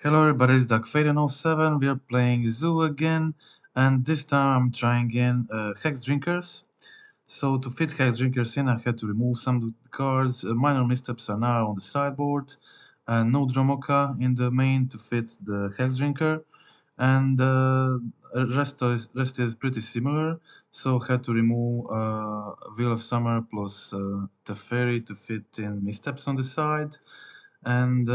Hello everybody, it's DuckFaden07. We are playing Zoo again, and this time I'm trying in Hexdrinkers. So to fit Hexdrinkers in, I had to remove some of the cards. Minor missteps are now on the sideboard. No Dromoka in the main to fit the Hexdrinker, and rest is pretty similar. So had to remove Wheel of Summer plus Teferi to fit in missteps on the side, and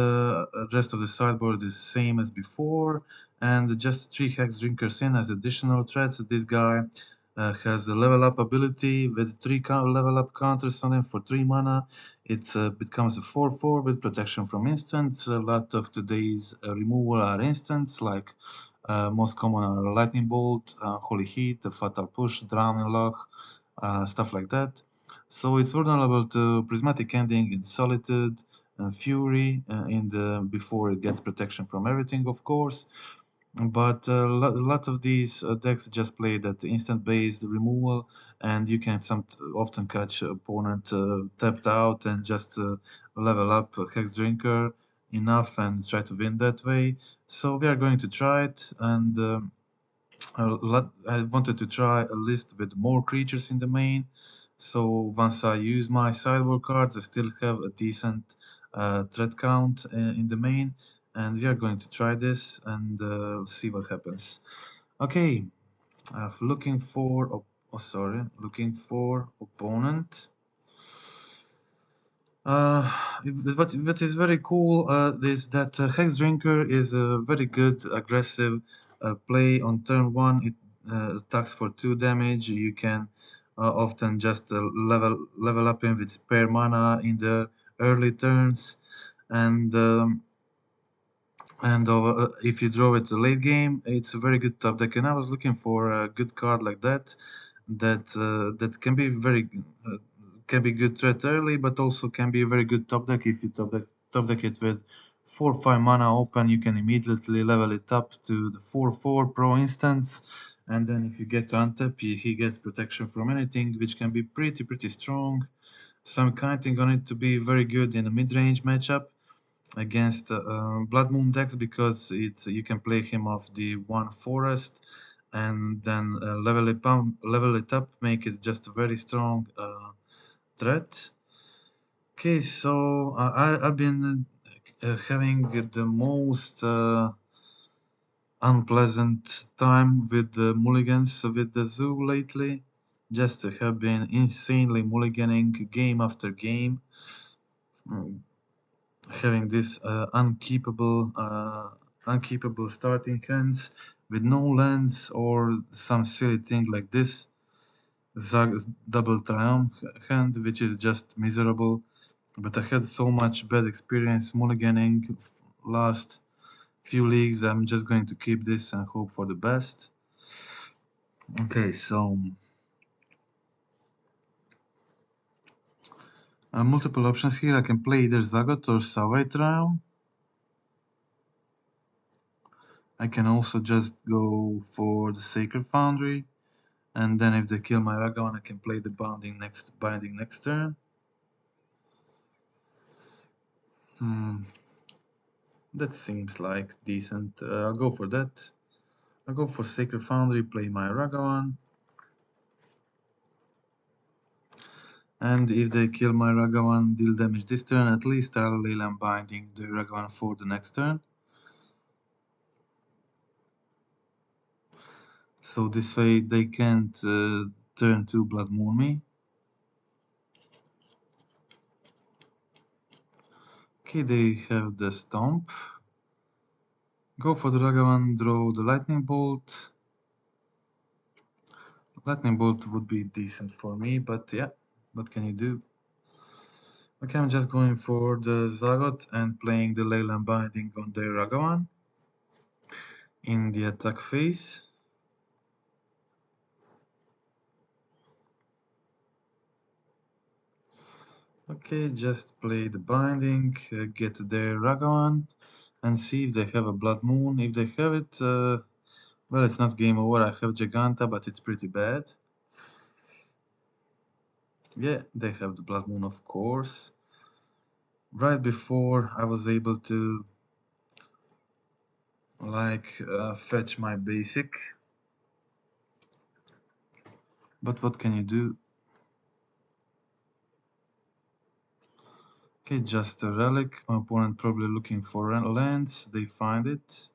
rest of the sideboard is same as before, and just 3 Hexdrinkers in as additional threats. This guy has a level up ability with 3 level up counters on him for 3 mana. It becomes a 4/4 with protection from instants. A lot of today's removal are instants, like most common are Lightning Bolt, Holy Heat, Fatal Push, Drowning Lock, stuff like that. So it's vulnerable to Prismatic Ending in Solitude, Fury in the before it gets protection from everything, of course. But a lot of these decks just play that instant-based removal, and you can often catch opponent tapped out and just level up Hexdrinker enough and try to win that way. So we are going to try it, and I wanted to try a list with more creatures in the main. So once I use my sideboard cards, I still have a decent threat count in the main, and we are going to try this and see what happens. Okay, looking for looking for opponent. Uh, what is very cool is that Hexdrinker is a very good aggressive play on turn 1. It attacks for 2 damage. You can often just level up him with spare mana in the early turns, and if you draw it late game, it's a very good top deck. And I was looking for a good card like that, that can be can be good threat early, but also can be a very good top deck if you top deck it with 4/5 mana open. You can immediately level it up to the 4/4 pro instance, and then if you get to untap, he gets protection from anything, which can be pretty strong. So I'm counting on it to be very good in a mid-range matchup against Blood Moon decks, because you can play him off the 1 forest and then level it up, make it just a very strong threat. Okay, so I've been having the most unpleasant time with the mulligans with the zoo lately. Just have been insanely mulliganing game after game. Having this unkeepable starting hands with no lands or some silly thing like this Zag's double triumph hand, which is just miserable. But I had so much bad experience mulliganing last few leagues. I'm just going to keep this and hope for the best. Okay, so multiple options here. I can play either Zagot or Savai Triumph. I can also just go for the Sacred Foundry, and then if they kill my Ragavan, I can play the binding next turn. That seems like decent. I'll go for that. I'll go for Sacred Foundry, play my Ragavan. And if they kill my Ragavan, deal damage this turn, at least I'll Leyline Binding the Ragavan for the next turn. So this way they can't turn 2 Blood Moon me. Okay, they have the Stomp. Go for the Ragavan, draw the Lightning Bolt. Lightning Bolt would be decent for me, but yeah, what can you do? Okay, I'm just going for the Zagot and playing the Leyline Binding on the Ragavan in the attack phase. Okay, just play the Binding, get their Ragavan, and see if they have a Blood Moon. If they have it, well, it's not game over. I have Giganta, but it's pretty bad. Yeah, they have the Blood Moon, of course. Right before I was able to like fetch my basic. But what can you do? Okay, just a relic. My opponent probably looking for lands. They find it.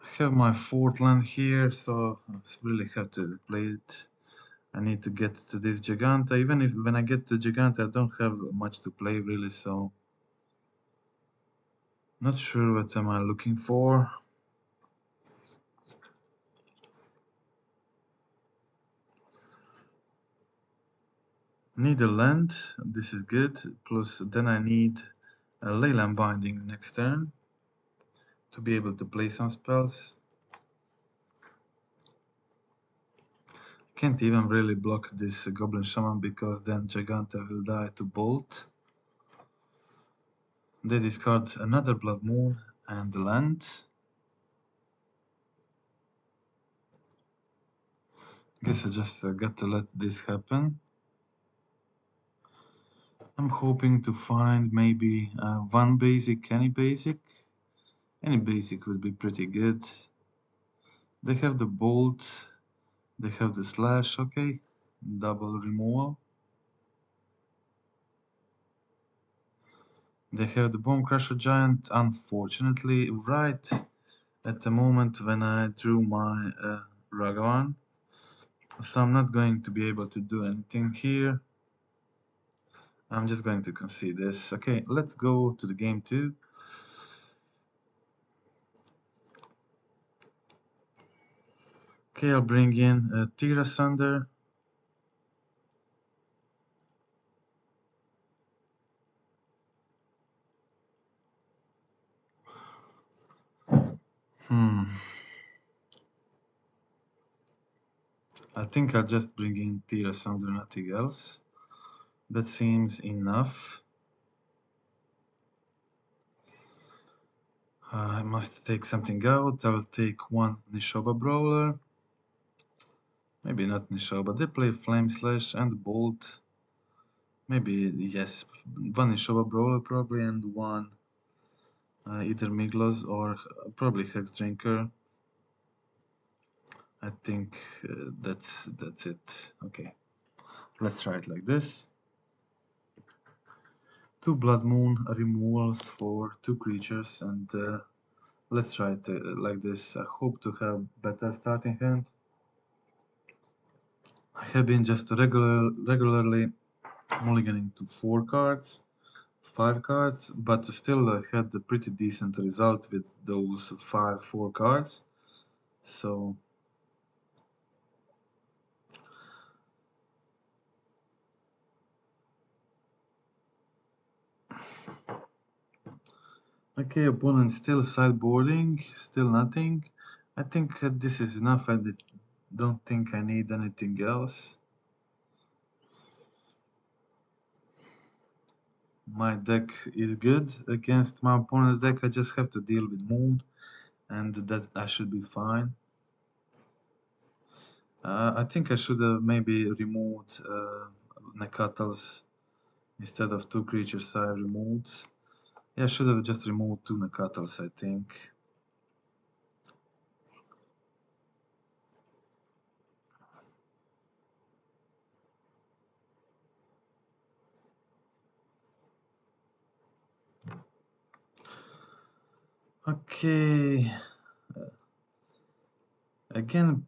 I have my 4th land here, so I really have to play it. I need to get to this Giganta. Even if when I get to Giganta, I don't have much to play really, so not sure what am I looking for. Need a land. This is good. Plus, then I need a Leyland Binding next turn to be able to play some spells. Can't even really block this Goblin Shaman because then Giganta will die to Bolt. They discard another Blood Moon and the land. Guess I just got to let this happen. I'm hoping to find maybe one basic, any basic. Any basic would be pretty good. They have the Bolt, they have the Slash, okay. Double removal. They have the Bone Crusher Giant, unfortunately, right at the moment when I drew my Ragavan. So I'm not going to be able to do anything here. I'm just going to concede this. Okay, let's go to the game 2. Okay, I'll bring in Tira Sunder. I think I'll just bring in Tira Sunder, nothing else. That seems enough. I must take something out. I'll take one Nishoba Brawler. Maybe not Nishoba. They play Flame Slash and Bolt. Maybe, yes, one Nishoba Brawler probably and one either Miglos or probably Hexdrinker. I think that's it. Okay, let's try it like this. 2 Blood Moon removals for 2 creatures, and let's try it like this. I hope to have better starting hand. I have been just regularly mulliganing to 4 cards, 5 cards, but still I had a pretty decent result with those 4 cards. So okay, opponent still sideboarding, still nothing. I think this is enough. I don't think I need anything else. My deck is good against my opponent's deck. I just have to deal with Moon, and that I should be fine. I think I should have maybe removed Nekatals instead of 2 creatures I removed. Yeah, I should have just removed 2 Nekatals, I think. Okay. Again,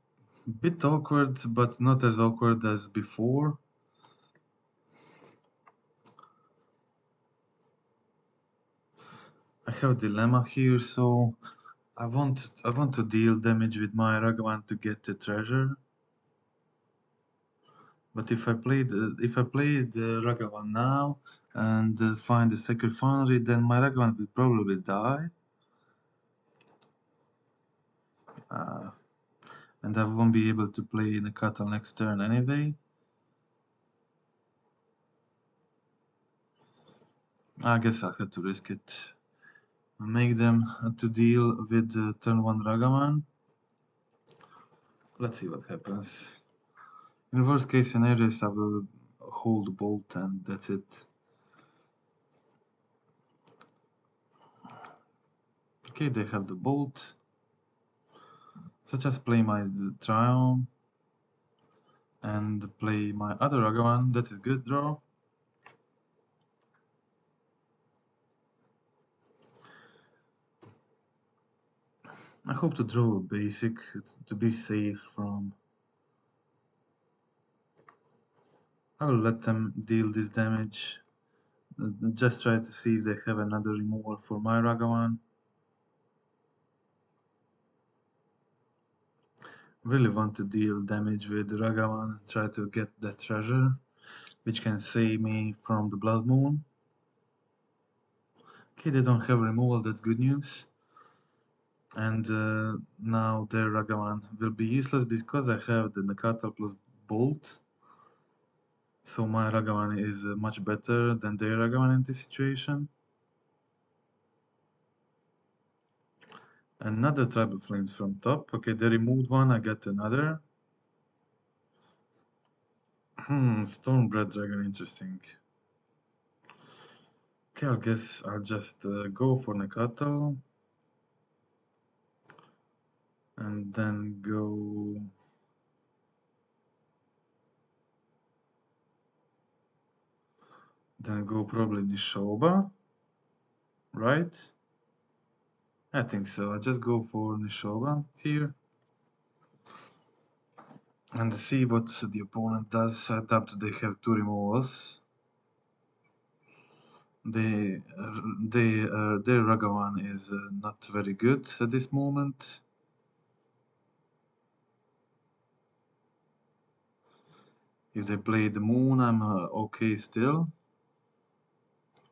bit awkward, but not as awkward as before. I have a dilemma here, so I want to deal damage with my Ragavan to get the treasure. But if I play the Ragavan now and find the Sacred Foundry, then my Ragavan will probably die. And I won't be able to play in the Katal next turn anyway. I guess I'll have to risk it. Make them to deal with turn 1 Ragavan. Let's see what happens. In worst case scenarios, I will hold Bolt and that's it. Okay, they have the bolt. So just play my Triumph and play my other Ragavan. That is good draw. I hope to draw a basic to be safe from. I will let them deal this damage. Just try to see if they have another removal for my Ragavan. Really want to deal damage with Ragavan, try to get that treasure, which can save me from the Blood Moon. Okay, they don't have removal, that's good news. And now their Ragavan will be useless because I have the Nakata plus Bolt. So my Ragavan is much better than their Ragavan in this situation. Another Tribal Flames from top. Okay, they removed one, I got another. Stormbred Dragon, interesting. Okay, I guess I'll just go for Nakato. And then go... Then go probably Nishoba, right? I think so. I just go for Nishoba here. And see what the opponent does. I doubt they have two removals. Their Ragavan is not very good at this moment. If they play the Moon, I'm okay still.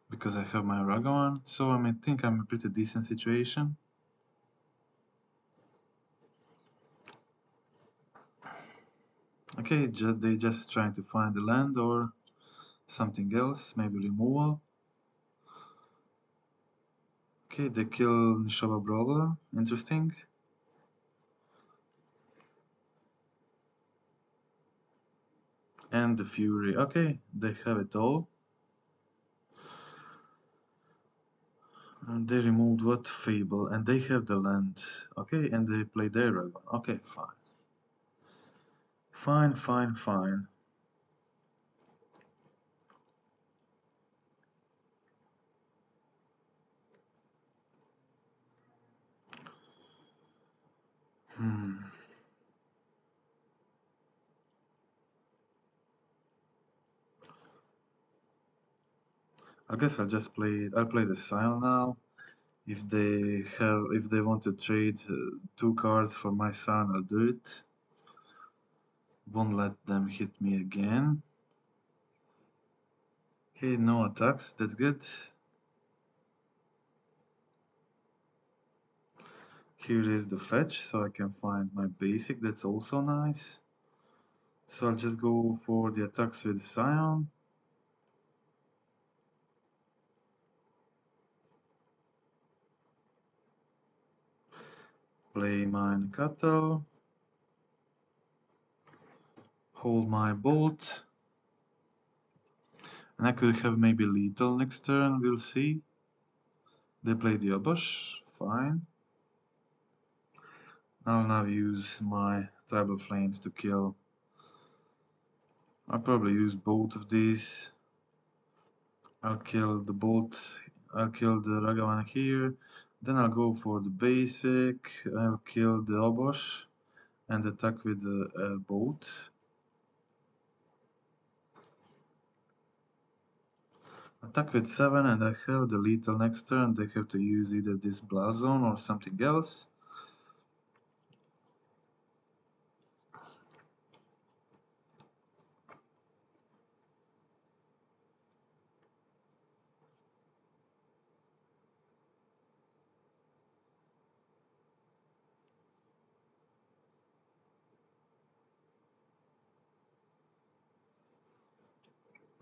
Because I have my Ragavan. So I think I'm in a pretty decent situation. Okay, they just trying to find the land or something else, maybe removal. Okay, they kill Nishoba Brawler, interesting. And the Fury, okay, they have it all. And they removed what? Fable, and they have the land. Okay, and they play their Dragon. Okay, fine. Fine, fine, fine. I guess I'll play the Scion now. If they want to trade 2 cards for my son, I'll do it. Won't let them hit me again. Okay, no attacks, that's good. Here is the fetch, so I can find my basic, that's also nice. So I'll just go for the attacks with Scion. Play my Nakato. Hold my bolt. And I could have maybe lethal next turn, we'll see. They play the Abush, fine. I'll now use my Tribal Flames to kill. I'll probably use both of these. I'll kill the bolt, I'll kill the Ragavan here. Then I'll go for the basic, I'll kill the Abush and attack with the bolt. Attack with 7 and I have the lethal next turn. They have to use either this Blast Zone or something else.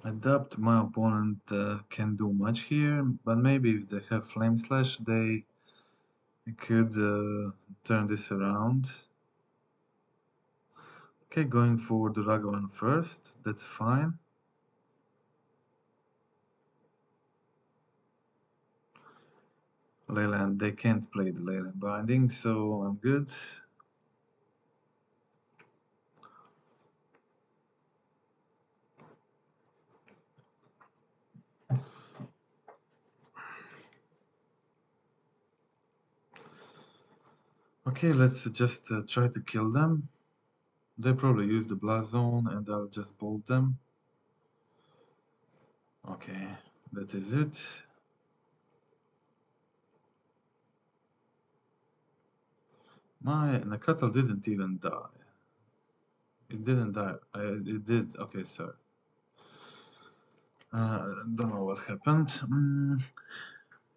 I doubt my opponent can do much here, but maybe if they have Flame Slash, they could turn this around. Okay, going for the Ragavan first, that's fine. Leyland, they can't play the Leyland binding, so I'm good. Okay, let's just try to kill them. They probably use the blast zone and I'll just bolt them. Okay, that is it. My Nakatal didn't even die. It didn't die. It did. Okay, sorry. Don't know what happened.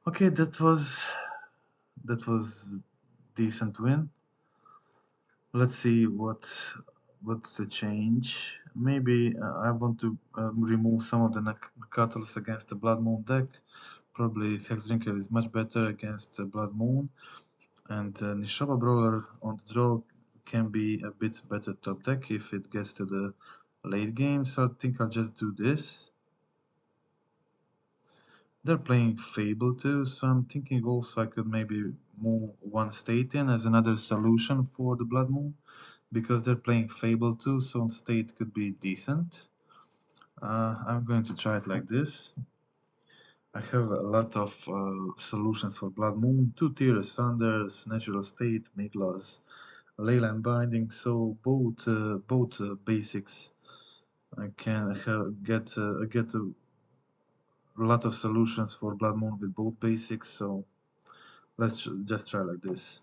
Okay, that was decent win. Let's see what's the change. Maybe I want to remove some of the Nakatalus against the Blood Moon deck. Probably Hexdrinker is much better against the Blood Moon, and Nishaba Brawler on the draw can be a bit better top deck if it gets to the late game. So I think I'll just do this. They're playing Fable too, so I'm thinking also I could maybe move one state in as another solution for the Blood Moon, because they're playing Fable too, so state could be decent. I'm going to try it like this. I have a lot of solutions for Blood Moon, 2 tiers, Sanders, Natural State, Miglaws, Leyland Binding, so both basics I can get a lot of solutions for Blood Moon with both basics, so let's just try like this.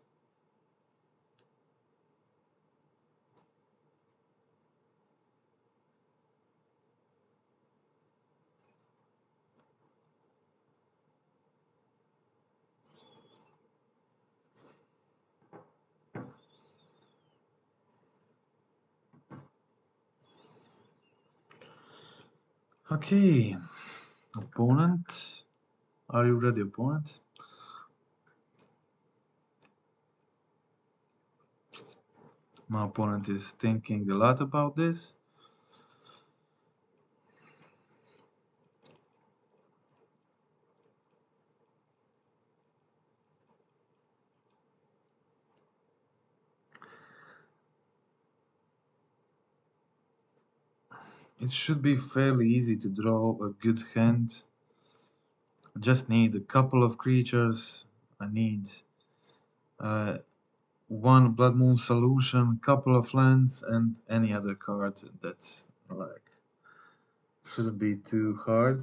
Okay, opponent, are you ready, opponent? My opponent is thinking a lot about this. It should be fairly easy to draw a good hand. I just need a couple of creatures. I need uh, one Blood Moon solution, couple of lands, and any other card that's like shouldn't be too hard.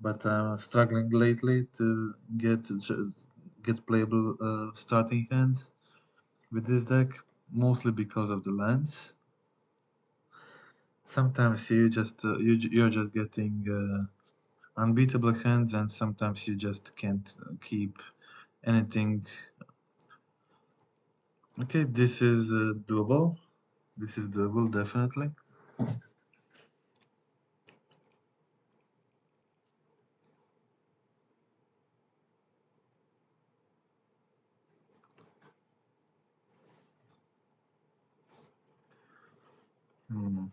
But I'm struggling lately to get playable starting hands with this deck, mostly because of the lands. Sometimes you're just getting unbeatable hands, and sometimes you just can't keep anything. Okay, this is doable. This is doable, definitely. Hmm.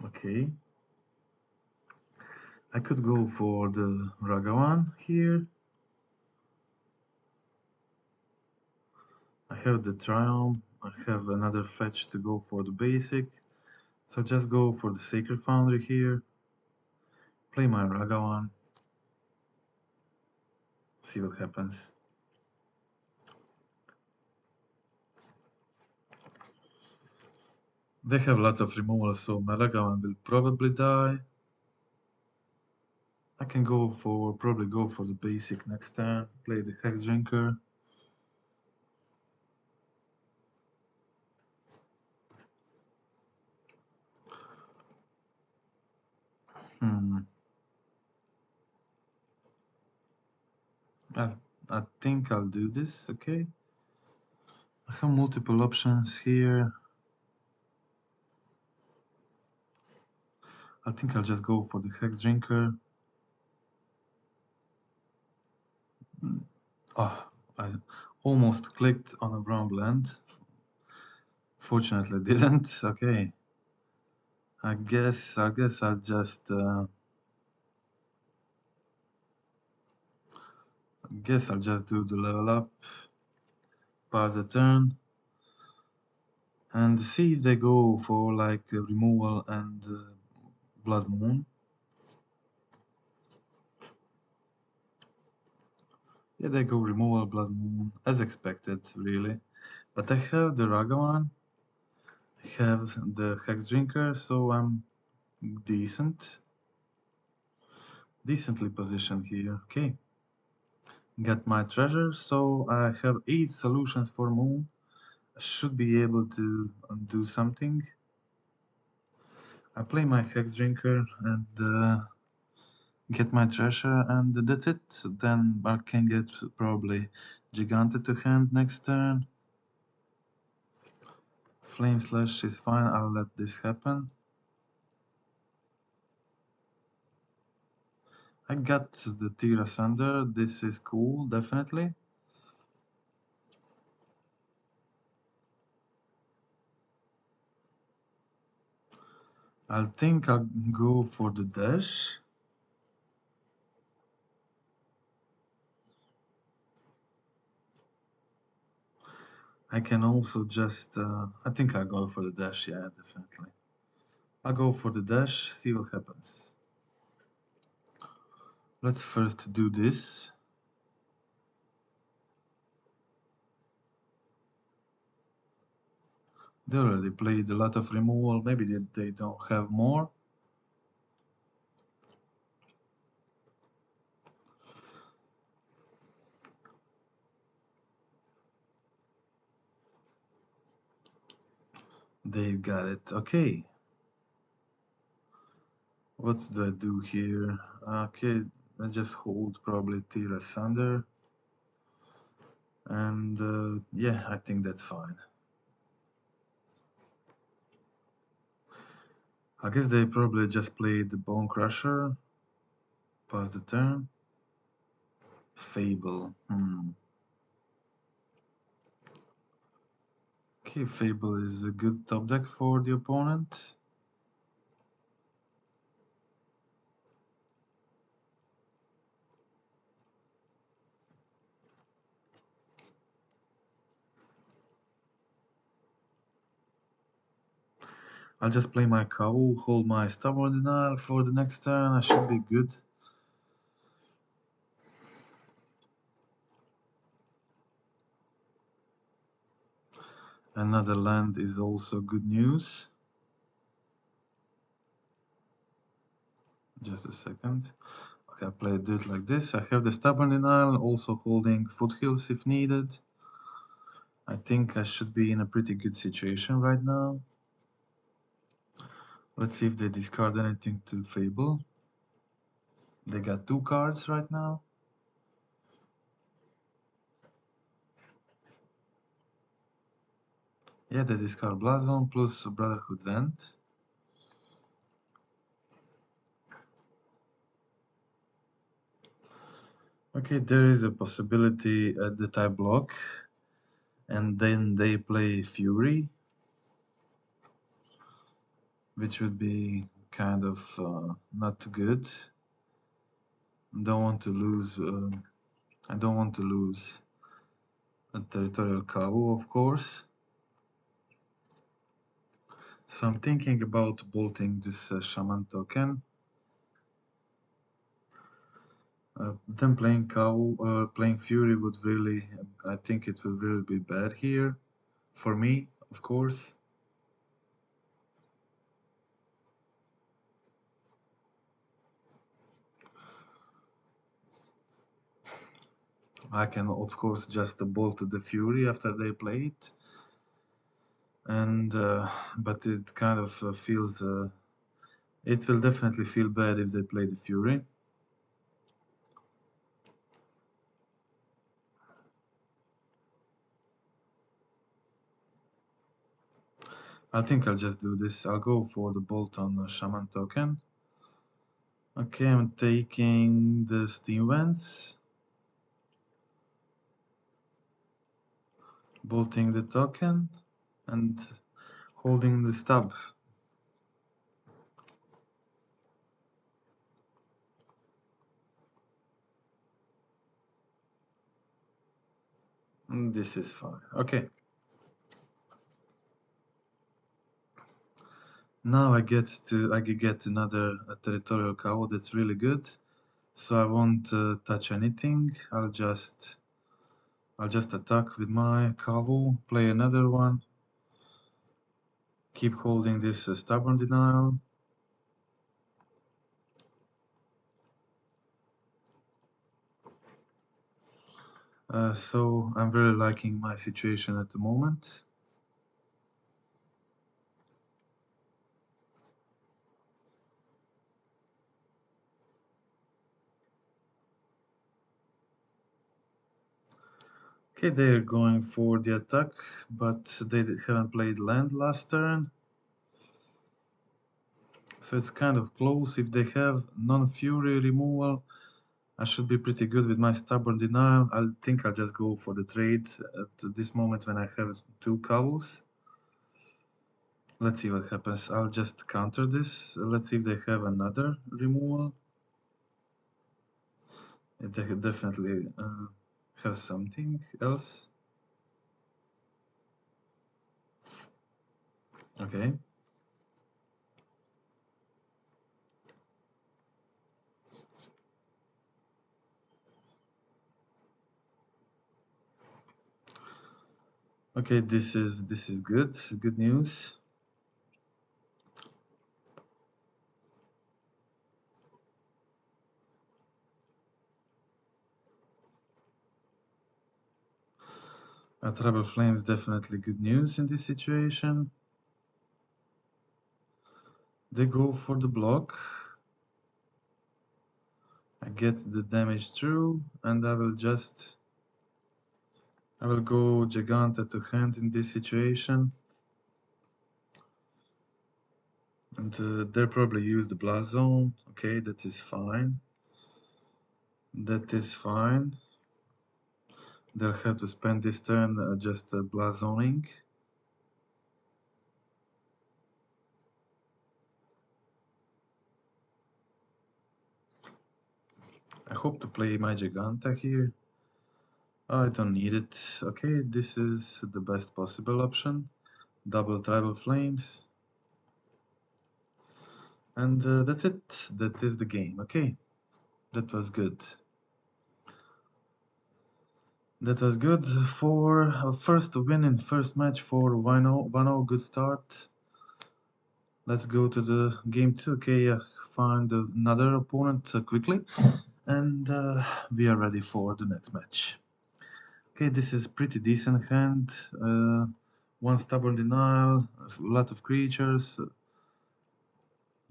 Okay. I could go for the Ragavan here. I have the Triumph. I have another fetch to go for the basic. So just go for the Sacred Foundry here. Play my Ragavan. See what happens. They have a lot of removal, so my Ragavan will probably die. I can probably go for the basic next turn. Play the Hexdrinker. Hmm. I think I'll do this, okay? I have multiple options here. I think I'll just go for the Hexdrinker. Oh, I almost clicked on a wrong land. Fortunately didn't. Okay. I guess I'll just Guess I'll just do the level up, pass the turn, and see if they go for like removal and blood moon. Yeah, they go removal, blood moon, as expected, really. But I have the Ragavan, I have the Hexdrinker, so I'm decently positioned here. Okay, got my treasure, so I have 8 solutions for moon. I should be able to do something. I play my Hexdrinker and get my treasure, and that's it. Then I can get probably Gigante to hand next turn. Flame Slash is fine, I'll let this happen. I got the Tear Asunder, this is cool, definitely. I think I'll go for the dash. I can also just, I think I'll go for the dash, yeah, definitely. I'll go for the dash, see what happens. Let's first do this. They already played a lot of removal, maybe they don't have more. They got it, okay. What do I do here? Okay, I just hold probably Tear Thunder. And yeah, I think that's fine. I guess they probably just played the Bone Crusher. Pass the turn. Fable. Okay, Fable is a good top deck for the opponent. I'll just play my Kawu, hold my Stubborn Denial for the next turn. I should be good. Another land is also good news. Just a second. Okay, I played it like this. I have the Stubborn Denial, also holding Foothills if needed. I think I should be in a pretty good situation right now. Let's see if they discard anything to Fable. They got 2 cards right now. Yeah, they discard Blazon plus Brotherhood's End. Okay, there is a possibility that I block, and then they play Fury, which would be kind of not good. Don't want to lose. I don't want to lose a Territorial Kavu, of course. So I'm thinking about bolting this Shaman token. Then playing playing Fury would really, I think it would really be bad here, for me, of course. I can, of course, just bolt the Fury after they play it, and but it kind of feels, it will definitely feel bad if they play the Fury. I think I'll just do this. I'll go for the bolt on the Shaman token. Okay, I'm taking the Steam Vents, bolting the token, and holding the stub. This is fine. Okay. Now I can get another territorial cow that's really good. So I won't touch anything. I'll just attack with my cow, play another one, keep holding this stubborn denial. So I'm really liking my situation at the moment. Okay, they're going for the attack, but they haven't played land last turn. So it's kind of close. If they have non-fury removal, I should be pretty good with my stubborn denial. I think I'll just go for the trade at this moment when I have two cows. Let's see what happens. I'll just counter this. Let's see if they have another removal. They definitely have something else. Okay. Okay, this is good. Good news. Trouble Flames definitely good news in this situation. They go for the block. I get the damage through, and I will go Giganta to hand in this situation. And they'll probably use the Blast Zone. Okay, that is fine. That is fine. They'll have to spend this turn just Blast Zoning. I hope to play my Giganta here. I don't need it. Okay, this is the best possible option. Double Tribal Flames. And that's it. That is the game. Okay, that was good. That was good for a first win in first match for Wano. Good start. Let's go to the game 2. Okay, find another opponent quickly. And we are ready for the next match. Okay, this is pretty decent hand. One stubborn denial, a lot of creatures,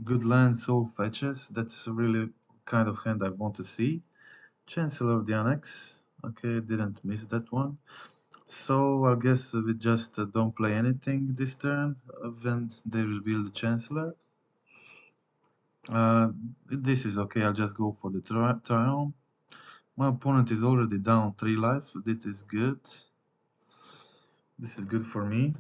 good land, soul fetches. That's really kind of hand I want to see. Chancellor of the Annex. Okay, didn't miss that one. So I guess we just don't play anything this turn when they reveal the Chancellor. This is okay, I'll just go for the Triumph. My opponent is already down 3 life. This is good. This is good for me.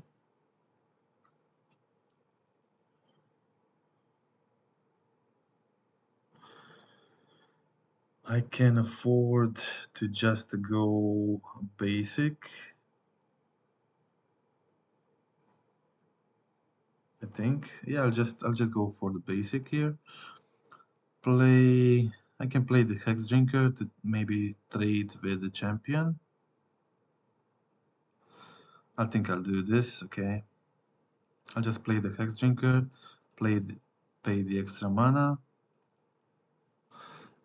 I can afford to just go basic. I think. Yeah, I'll just go for the basic here. I can play the Hexdrinker to maybe trade with the champion. I think I'll do this, okay. I'll just play the Hexdrinker, pay the extra mana,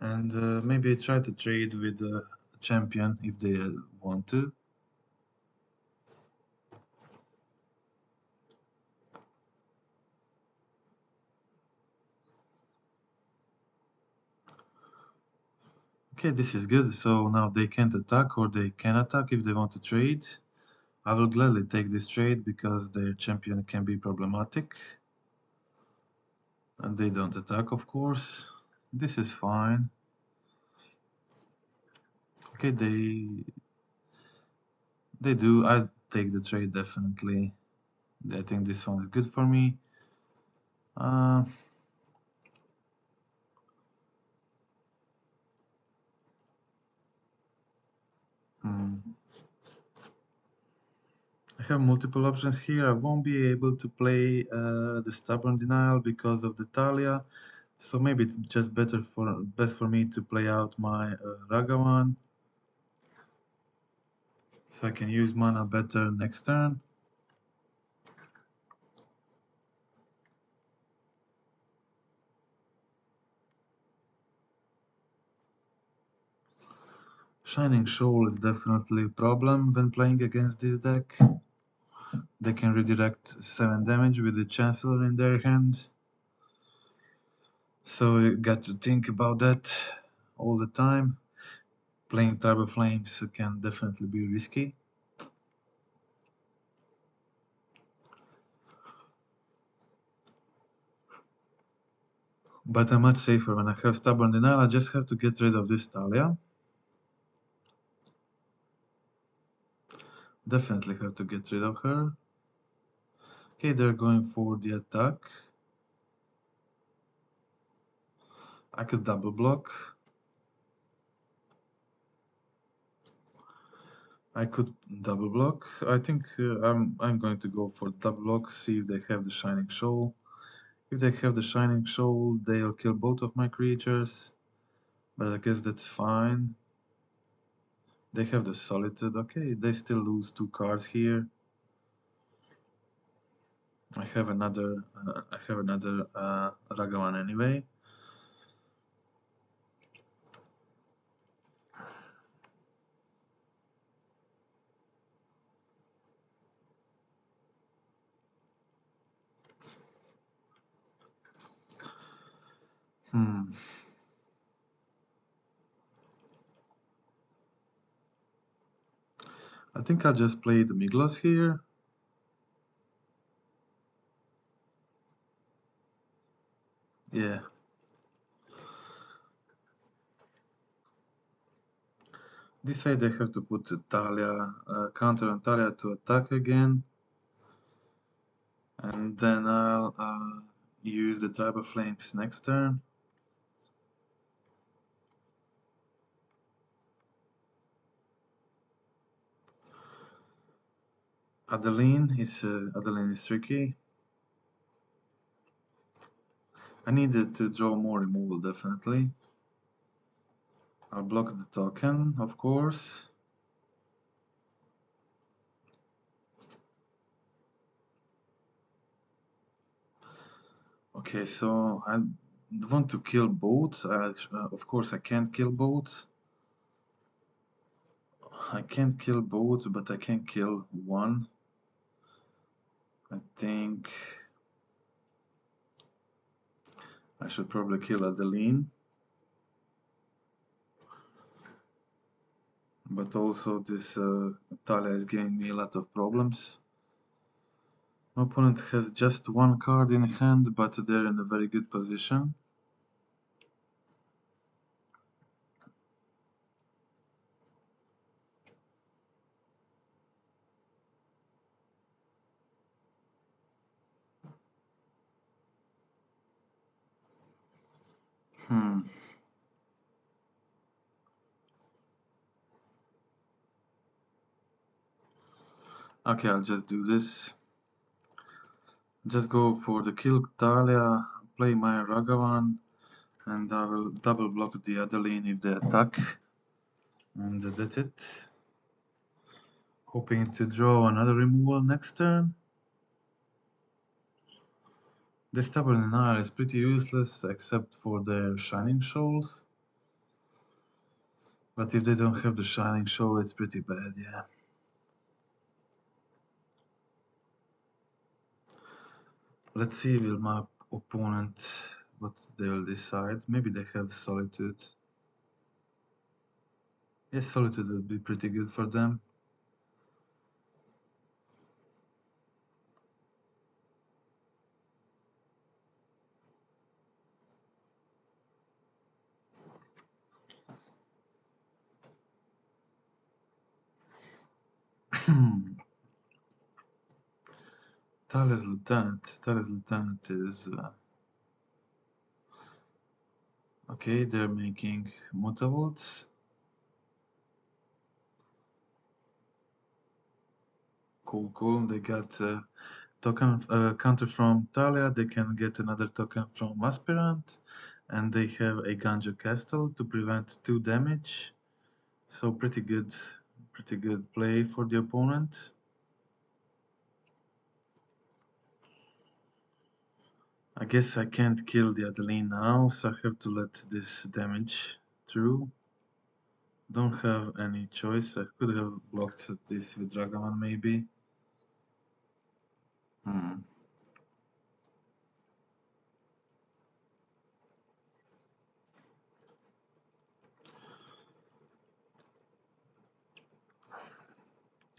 and maybe try to trade with the champion if they want to. Okay, this is good. So now they can't attack or they can attack if they want to trade. I will gladly take this trade because their champion can be problematic. And they don't attack, of course. This is fine. Okay, they do. I take the trade definitely. I think this one is good for me. Uh, hmm. have multiple options here. I won't be able to play the Stubborn Denial because of the Talia, so maybe it's just best for me to play out my Ragavan, so I can use mana better next turn. Shining Shoal is definitely a problem when playing against this deck. They can redirect 7 damage with the Chancellor in their hand. So you got to think about that all the time. Playing Turbo Flames can definitely be risky. But I'm much safer when I have Stubborn Denial. I just have to get rid of this Talia. Definitely have to get rid of her. Okay, they're going for the attack. I could double block. I could double block. I think I'm going to go for double block, see if they have the Shining Shoal. If they have the Shining Shoal, they'll kill both of my creatures. But I guess that's fine. They have the Solitude. Okay, they still lose 2 cards here. I have another Ragavan anyway. I think I'll just play the Miglos here. Yeah. This way they have to put Talia, counter on Talia to attack again. And then I'll use the Tribal Flames next turn. Adeline is tricky. I needed to draw more removal, definitely. I'll block the token, of course. Okay, so I want to kill both. Of course, I can't kill both. I can't kill both, but I can kill one. I think I should probably kill Adeline. But also this Talia is giving me a lot of problems. My opponent has just 1 card in hand, but they're in a very good position. Okay, I'll just do this. Just go for the kill Talia, play my Ragavan, and I will double block the Adeline if they attack. And that's it. Hoping to draw another removal next turn. This Stubborn Denial is pretty useless except for their Shining Shoals. But if they don't have the Shining Shoal, it's pretty bad, yeah. Let's see will my opponent what they will decide. Maybe they have Solitude. Yes, Solitude will be pretty good for them. Thales Lieutenant is... okay, they're making Mutavaults. Cool. They got token counter from Talia. They can get another token from Aspirant, and they have a Ganja Castle to prevent 2 damage. So pretty good play for the opponent. I guess I can't kill the Adeline now, so I have to let this damage through. Don't have any choice. I could have blocked this with Dragaman maybe.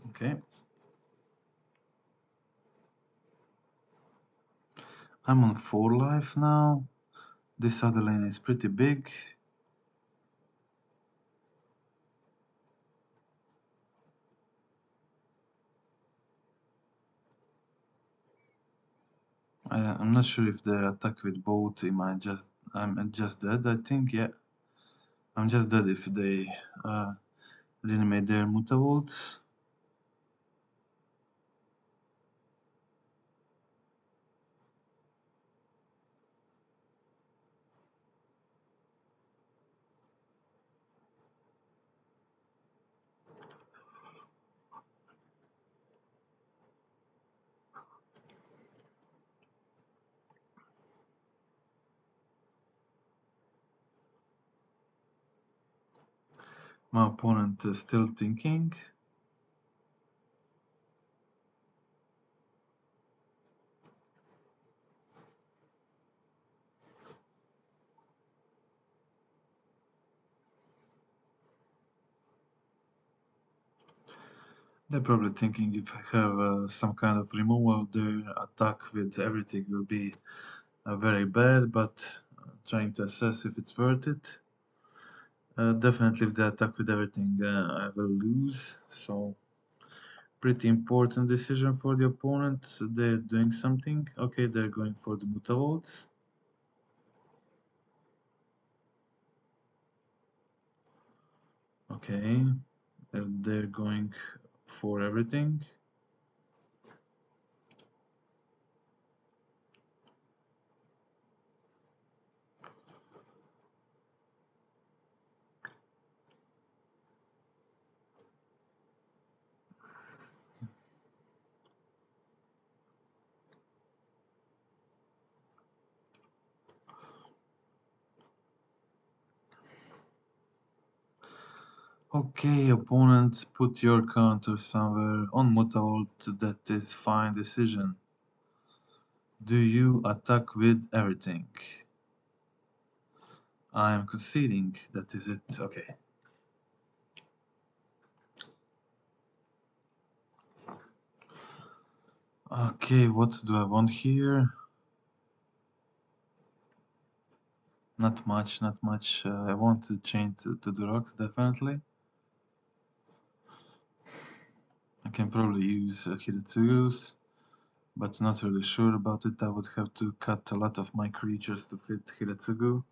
Okay. I'm on 4 life now. This other lane is pretty big. I'm not sure if they attack with both. I'm just dead, I think, yeah. I'm just dead if they reanimate their Mutavaults. My opponent is still thinking. They're probably thinking if I have some kind of removal, their attack with everything will be very bad, but trying to assess if it's worth it. Definitely if they attack with everything, I will lose, so pretty important decision for the opponent. They're doing something. Okay, they're going for the Mutavaults. Okay, they're going for everything. Okay, opponent, put your counter somewhere on Mutavault. That is fine decision. Do you attack with everything? I am conceding. That is it. Okay. Okay, what do I want here? Not much. I want to change to the rocks, definitely. I can probably use Hiritsugu's, but not really sure about it. I would have to cut a lot of my creatures to fit Hiritsugu.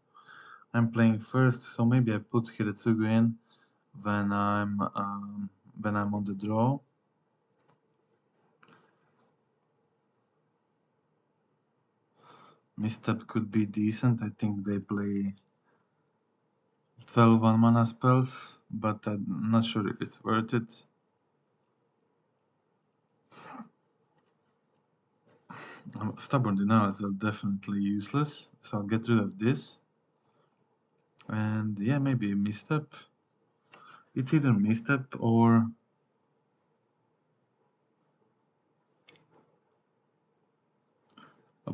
I'm playing first, so maybe I put Hiritsugu in when I'm on the draw. Misstep could be decent. I think they play 12 1-mana spells, but I'm not sure if it's worth it. Stubborn denials are definitely useless, so I'll get rid of this. And yeah, maybe a misstep. It's either misstep or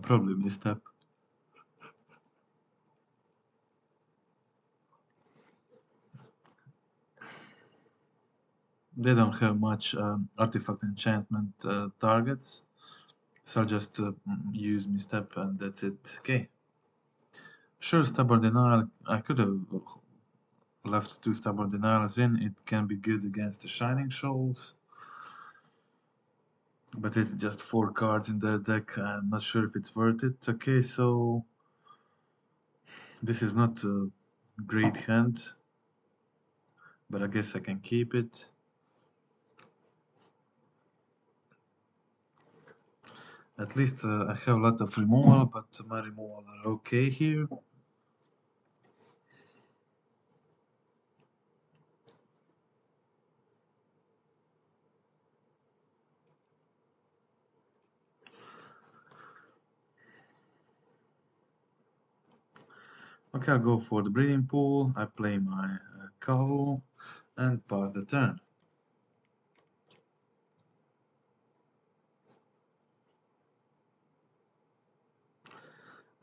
probably misstep. They don't have much artifact enchantment targets, so I'll just use misstep and that's it. Okay. Sure, stubborn denial. I could have left 2 stubborn denials in. It can be good against the Shining Shoals, but it's just 4 cards in their deck. I'm not sure if it's worth it. Okay, so this is not a great hand, but I guess I can keep it. At least I have a lot of removal, but my removal are okay here. Okay, I'll go for the breeding pool. I play my Kavu and pass the turn.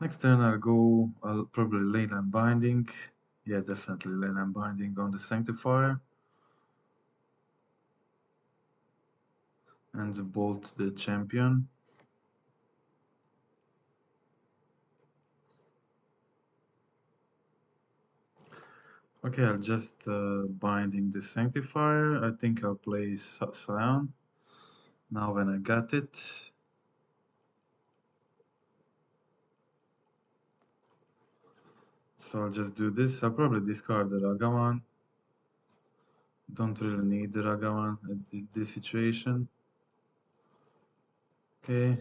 Next turn I'll probably Leyland Binding. Yeah, definitely Leyland Binding on the Sanctifier. And bolt the champion. Okay, I'll just binding the Sanctifier. I think I'll play Scion. Now when I got it. So I'll just do this. I'll probably discard the Ragavan. Don't really need the Ragavan in this situation. Okay.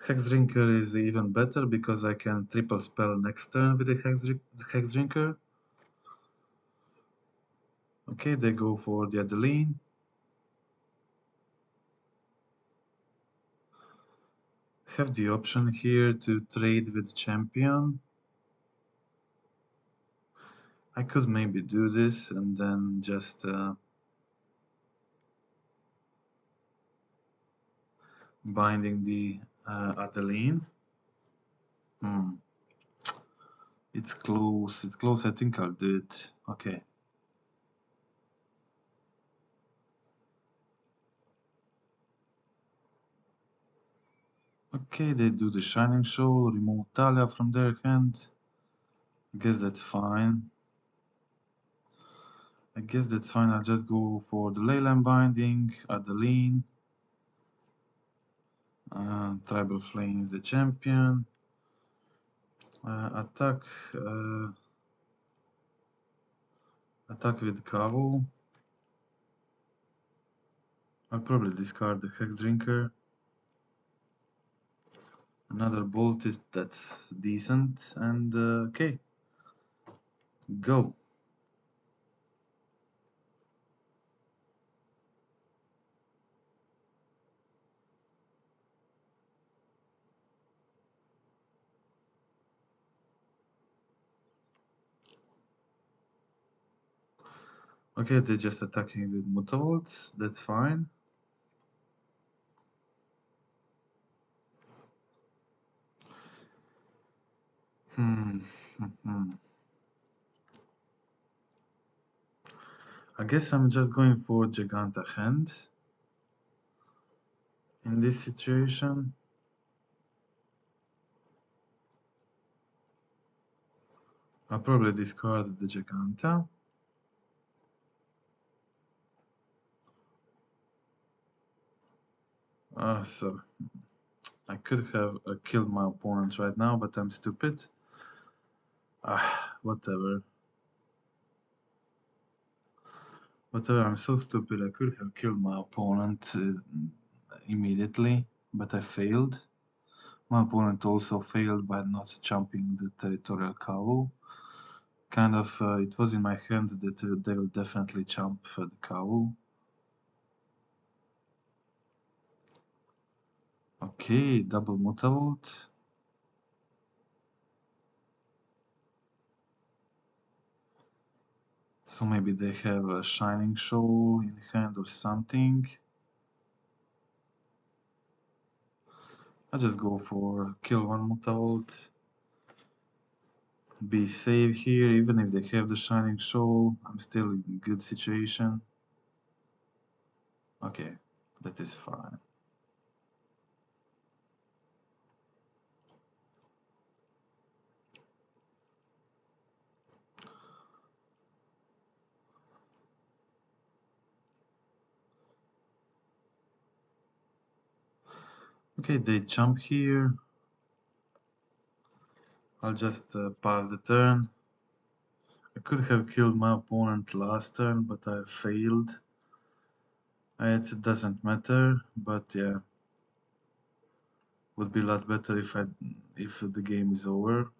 Hexdrinker is even better because I can triple spell next turn with the Hexdrinker. Okay, they go for the Adeline. Have the option here to trade with champion. I could maybe do this and then just binding the Adeline. It's close. It's close. I think I'll do it. Okay. Okay, they do the Shining Shoal, remove Talia from their hand. I guess that's fine. I'll just go for the Leyland Binding, Adeline. Tribal Flames, the champion. Attack with Kavu. I'll probably discard the Hexdrinker. Another bolt that's decent, and okay, go. Okay, they're just attacking with Mutavaults. That's fine. I guess I'm just going for Giganta Hand in this situation. I'll probably discard the Giganta. So I could have killed my opponent right now, but I'm stupid. Whatever. Whatever, I'm so stupid. I could have killed my opponent immediately, but I failed. My opponent also failed by not jumping the territorial cow. Kind of, it was in my hand that they will definitely jump the cow. Okay, double Mutavault. So maybe they have a Shining Shoal in hand or something. I'll just go for kill one Mutavault. Be safe here, even if they have the Shining Shoal, I'm still in good situation. Okay, that is fine. Okay, they jump here. I'll just pass the turn. I could have killed my opponent last turn, but I failed. It doesn't matter, but yeah, would be a lot better if the game is over.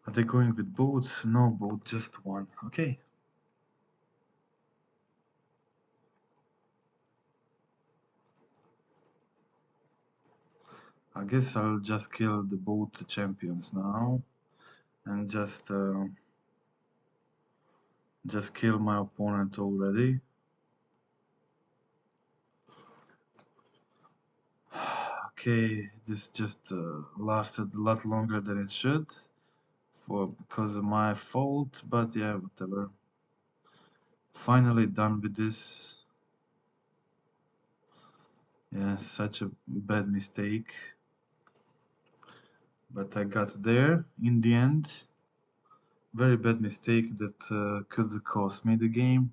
Are they going with boats? No boat, just one. Okay. I guess I'll just kill the boat champions now and just kill my opponent already. Okay, this just lasted a lot longer than it should because of my fault, but yeah, whatever. Finally done with this. Yeah, such a bad mistake. But I got there in the end. Very bad mistake that could cost me the game.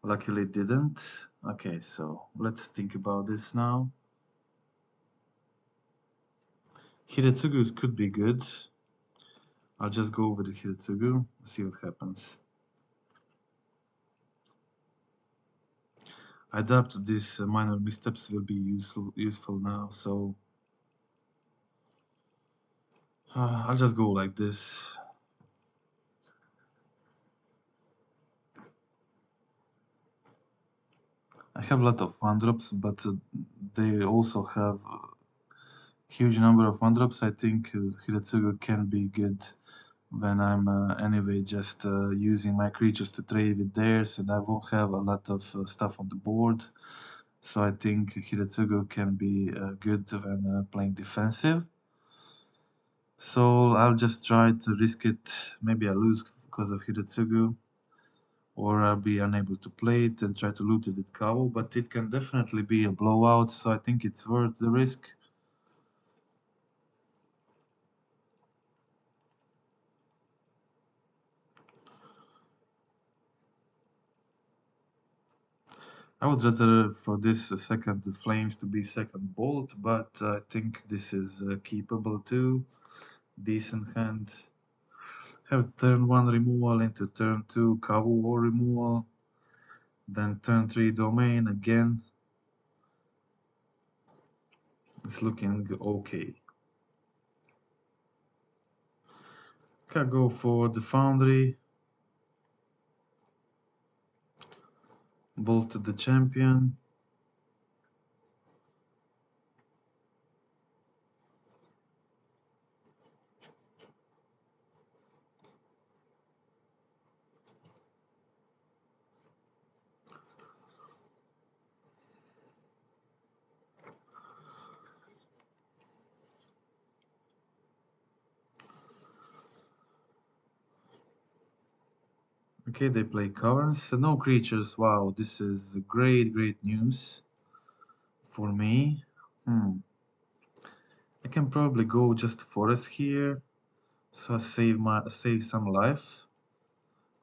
Luckily it didn't. Okay, so let's think about this now. Hiretsugu's could be good. I'll just go over the Hiretsugu, see what happens. I doubt these minor missteps will be useful now, so I'll just go like this. I have a lot of one drops, but they also have a huge number of one drops. I think Hiretsugu can be good when I'm anyway just using my creatures to trade with theirs, and I won't have a lot of stuff on the board. So I think Hiretsugu can be good when playing defensive. So I'll just try to risk it. Maybe I lose because of Hiretsugu, or I'll be unable to play it and try to loot it with Kawo, but it can definitely be a blowout, so I think it's worth the risk. I would rather for this second Flames to be second Bolt, but I think this is keepable too. Decent hand. Have turn 1 removal into turn 2 Kawu or removal. Then turn 3 Domain again. It's looking okay. Can go for the Foundry. Bolt the champion. Okay, they play cards. No creatures. Wow, this is great, great news for me. I can probably go just forest here, so I save some life.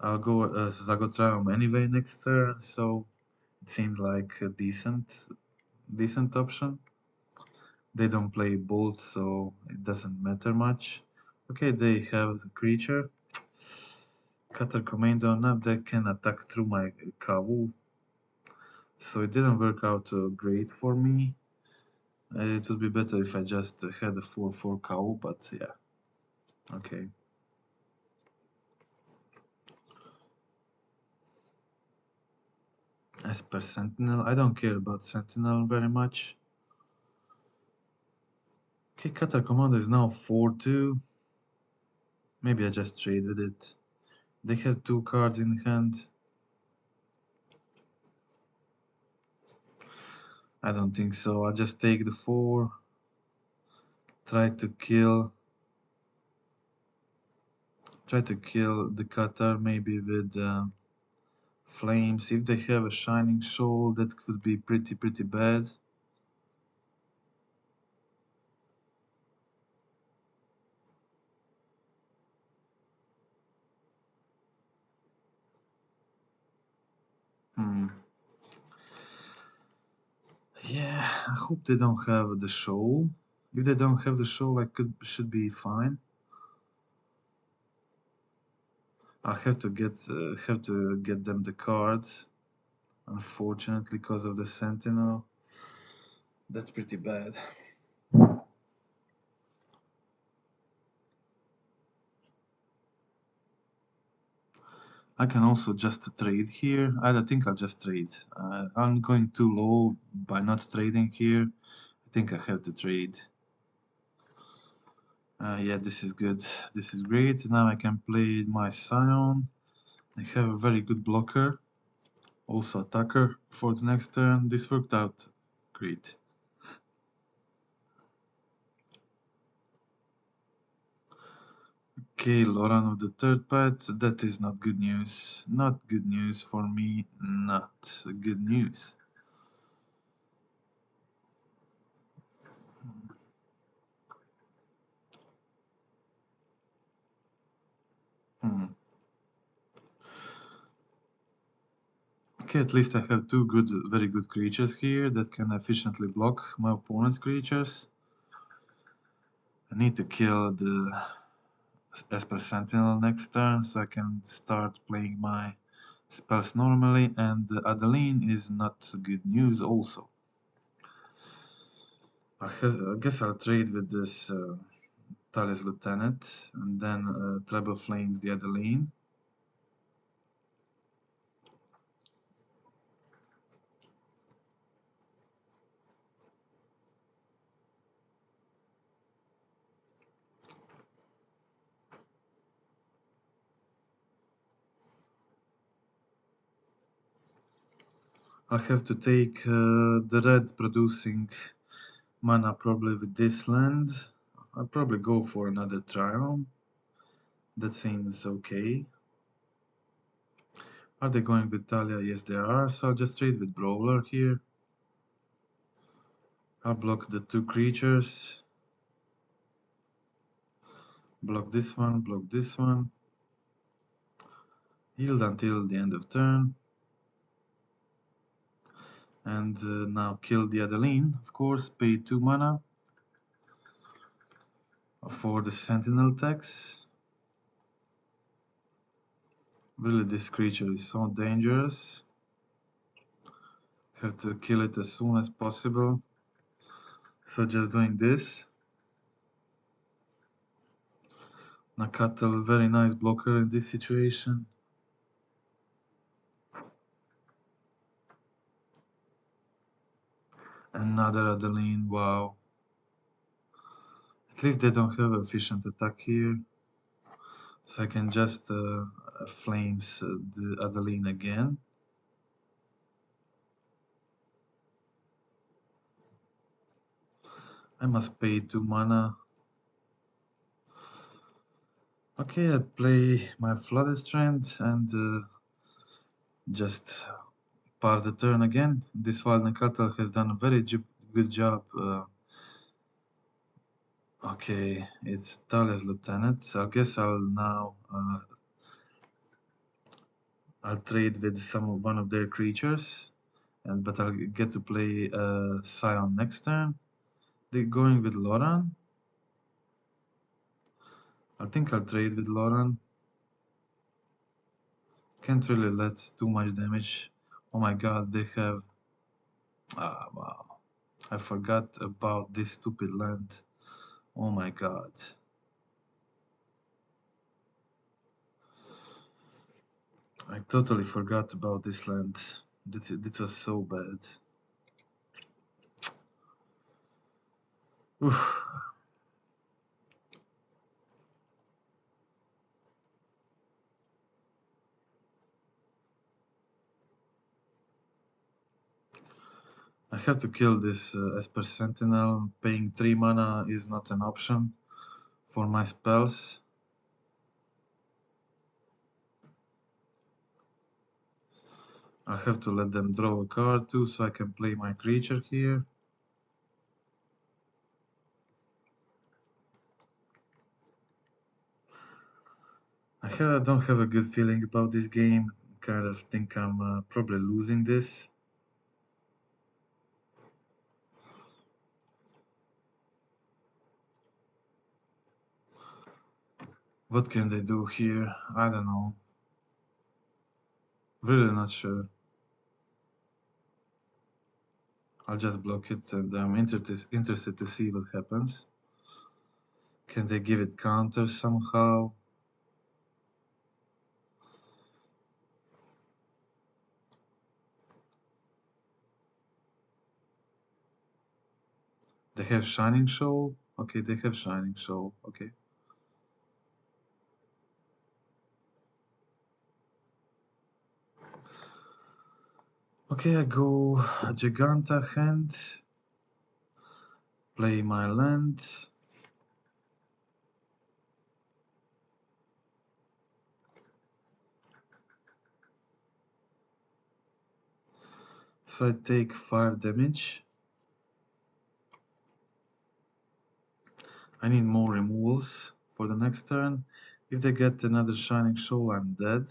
I'll go Zagotraum anyway next turn, so it seemed like a decent option. They don't play bolt, so it doesn't matter much. Okay, they have a creature. Cutter Commando now that can attack through my Kawu. So it didn't work out great for me. It would be better if I just had a 4/4 Kawu, but yeah. Okay. Esper Sentinel. I don't care about Sentinel very much. Okay, Cutter Commando is now 4/2. Maybe I just trade with it. They have 2 cards in hand. I don't think so. I'll just take the 4. Try to kill the Cutter maybe with Flames. If they have a Shining Shoal, that could be pretty bad. Yeah, I hope they don't have the Shoal. If they don't have the show, I should be fine. I have to get them the cards. Unfortunately, because of the Sentinel. That's pretty bad. I can also just trade here. I think I'll just trade. I'm going too low by not trading here. I think I have to trade. Yeah, this is good. This is great. Now I can play my Scion. I have a very good blocker. Also attacker for the next turn. This worked out great. Okay, Loran of the third pet. That is not good news. Not good news for me. Not good news. Hmm. Okay, at least I have two very good creatures here that can efficiently block my opponent's creatures. I need to kill the Esper Sentinel next turn so I can start playing my spells normally, and Adeline is not good news also. I guess I'll trade with this Talis Lieutenant and then Treble Flames the Adeline. I have to take the red producing mana probably with this land. I'll probably go for another Triumph. That seems okay. Are they going with Talia? Yes, they are. So I'll just trade with Brawler here. I'll block the two creatures. Block this one, block this one. Yield until the end of turn. And now kill the Adeline, of course. Pay 2 mana for the Sentinel tax. Really, this creature is so dangerous. Have to kill it as soon as possible. So just doing this. Nakatel, very nice blocker in this situation. Another Adeline, wow. At least they don't have efficient attack here. So I can just flames the Adeline again. I must pay 2 mana. Okay, I play my Flooded Strand and just pass the turn again. This Valnekatel has done a very good job. Okay, it's Talia's Lieutenant. I guess I'll now I'll trade with one of their creatures, but I'll get to play Scion next turn. They're going with Loran. I think I'll trade with Loran. Can't really let too much damage. Oh my god, they have... Ah, wow. I forgot about this stupid land. Oh my god. I totally forgot about this land. This was so bad. Oof. I have to kill this Esper Sentinel. Paying 3 mana is not an option for my spells. I have to let them draw a card too, so I can play my creature here. I don't have a good feeling about this game. Kind of think I'm probably losing this. What can they do here? I don't know. Really not sure. I'll just block it, and I'm interested to see what happens. Can they give it counter somehow? They have Shining Shoal? Okay, they have Shining Shoal, okay. Okay, I go Giganta hand. Play my land. So I take 5 damage. I need more removals for the next turn. If they get another Shining Shoal, I'm dead.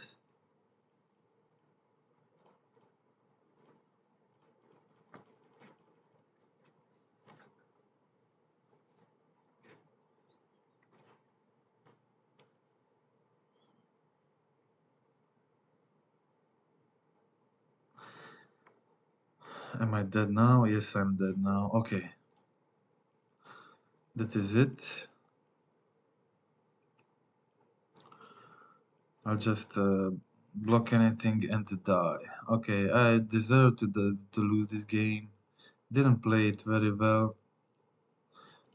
Am I dead now? Yes, I'm dead now. Okay. That is it. I'll just block anything and die. Okay, I deserve to lose this game. Didn't play it very well.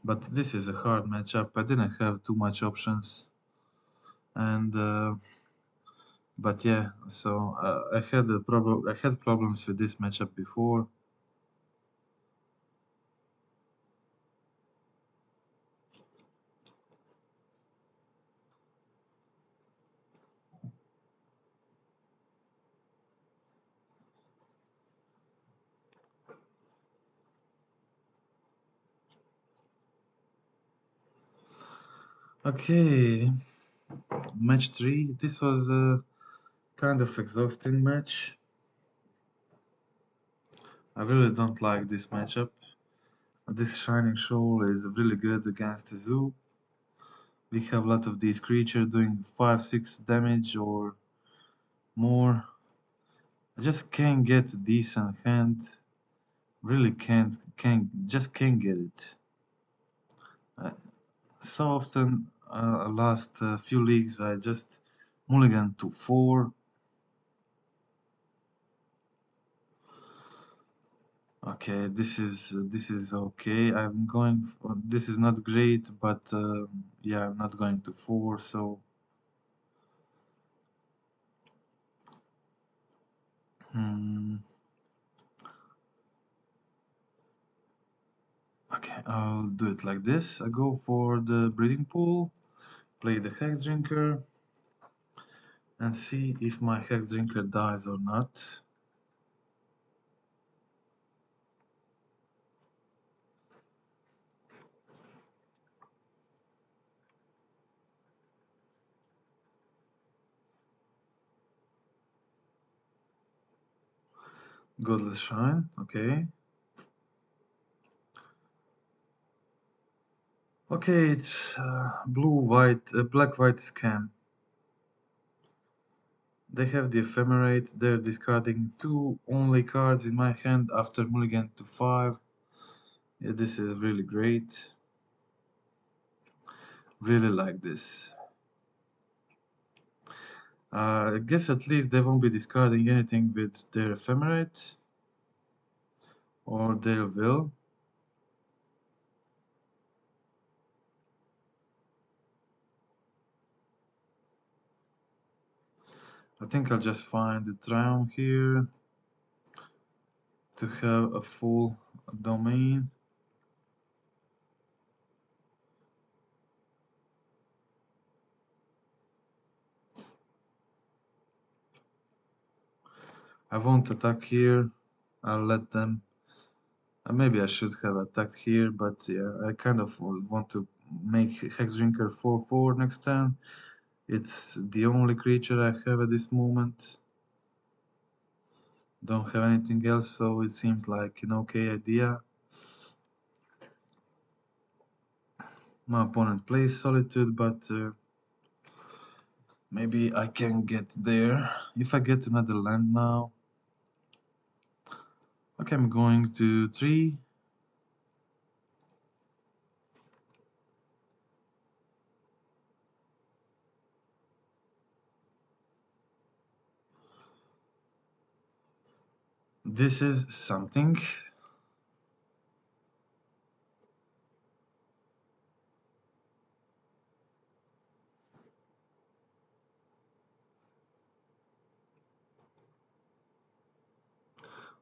But this is a hard matchup. I didn't have too much options. And but yeah, so I had a problem. I had problems with this matchup before. Okay, match 3. This was a kind of exhausting match. I really don't like this matchup. This Shining Shoal is really good against the Zoo. We have a lot of these creatures doing 5-6 damage or more. I just can't get a decent hand. Really just can't get it. So often, last few leagues, I just mulligan to 4. Okay, this is okay. I'm going. This is not great, but yeah, I'm not going to 4. So, okay, I'll do it like this. I go for the breeding pool, play the Hexdrinker, and see if my Hexdrinker dies or not. Godless Shrine, okay. Okay, it's black-white scam. They have the Ephemerate, they're discarding 2 only cards in my hand after mulligan to 5. Yeah, this is really great. Really like this. I guess at least they won't be discarding anything with their Ephemerate. Or they will. I think I'll just find the Triumph here to have a full domain. I won't attack here. I'll let them. Maybe I should have attacked here, but yeah, I kind of want to make Hexdrinker 4/4 next turn. It's the only creature I have at this moment. Don't have anything else, so it seems like an okay idea. My opponent plays Solitude, but Maybe I can get there if I get another land now. Okay, I'm going to 3. This is something.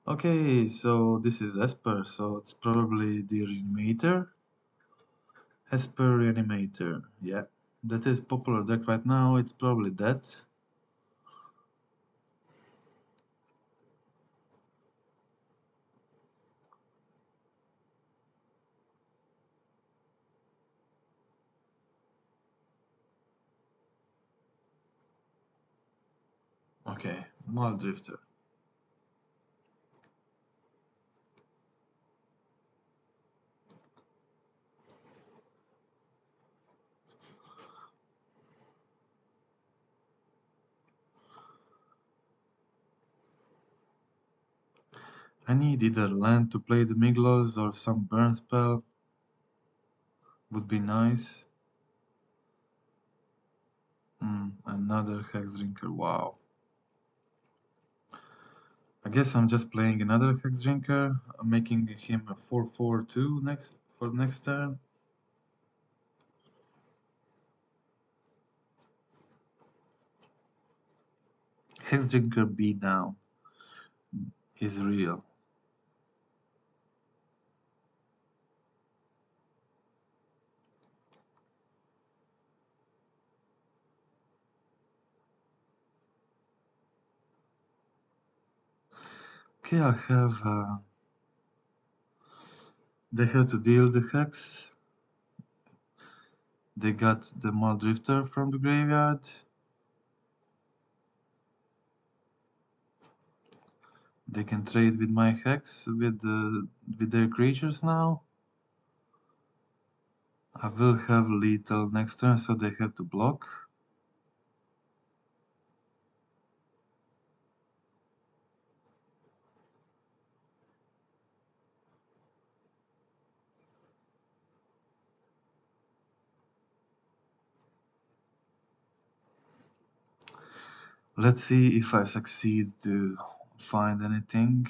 Okay, so this is Esper, so it's probably the Reanimator. Esper Reanimator, yeah. That is popular deck right now, it's probably that. Okay, Drifter. I need either land to play the Miglos or some burn spell. Would be nice. Another Hexdrinker, wow. I guess I'm just playing another Hexdrinker, making him a 4/4/2 for next turn. Hexdrinker B down is real. Okay, I have. They have to deal the Hex. They got the Drifter from the graveyard. They can trade with my Hex with their creatures now. I will have lethal next turn, so they have to block. Let's see if I succeed to find anything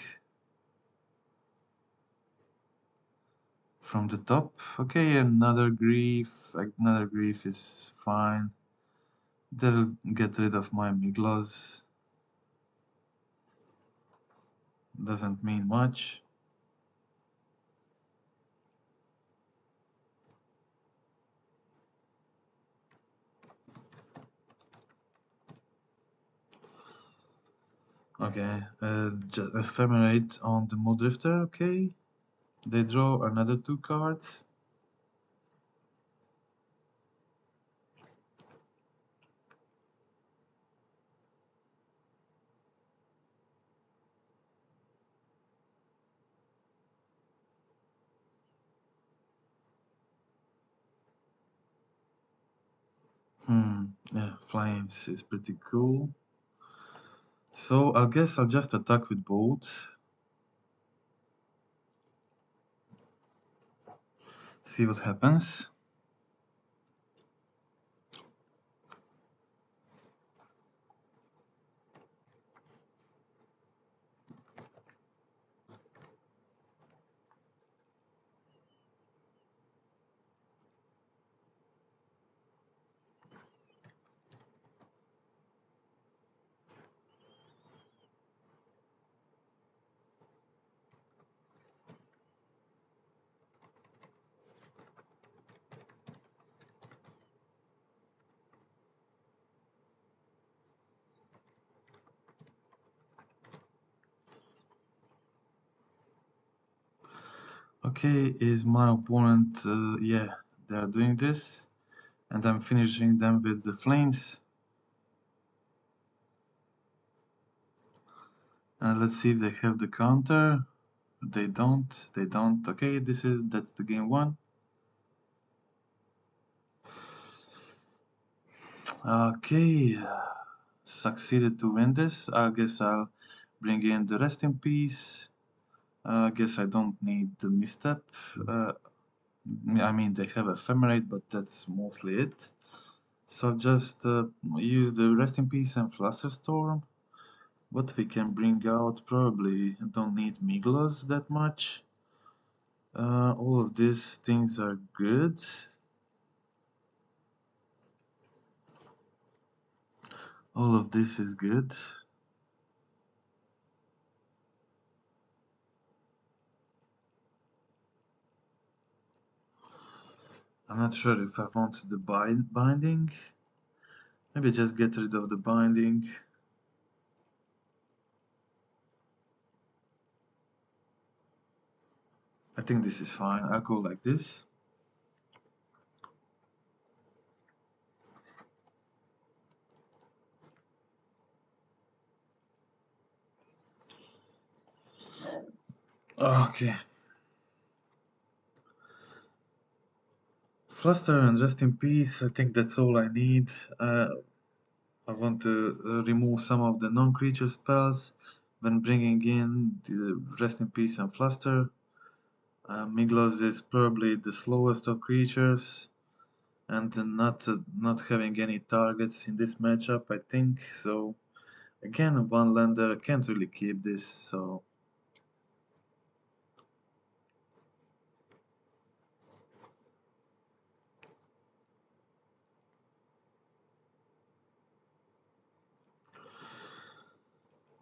from the top. Okay, another grief. Another grief is fine. That'll get rid of my Miglos. Doesn't mean much. Okay, ephemerate on the Drifter. Okay, they draw another 2 cards. Yeah, Flames is pretty cool. So I guess I'll just attack with both. See what happens. Okay, is my opponent, yeah, they're doing this, and I'm finishing them with the flames. And let's see if they have the counter. They don't, Okay, that's the game 1. Okay, succeeded to win this. I guess I'll bring in the rest in peace. I guess I don't need the misstep. I mean, they have ephemerate, but that's mostly it. So I'll just use the rest in peace and flusterstorm. What we can bring out, probably don't need Miglos that much. All of these things are good. All of this is good. I'm not sure if I want the binding. Maybe just get rid of the binding. I think this is fine. I'll go like this. Okay. Fluster and rest in peace. I think that's all I need. I want to remove some of the non-creature spells when bringing in the rest in peace and fluster. Miglos is probably the slowest of creatures and not having any targets in this matchup, I think. So again, one lander, can't really keep this. So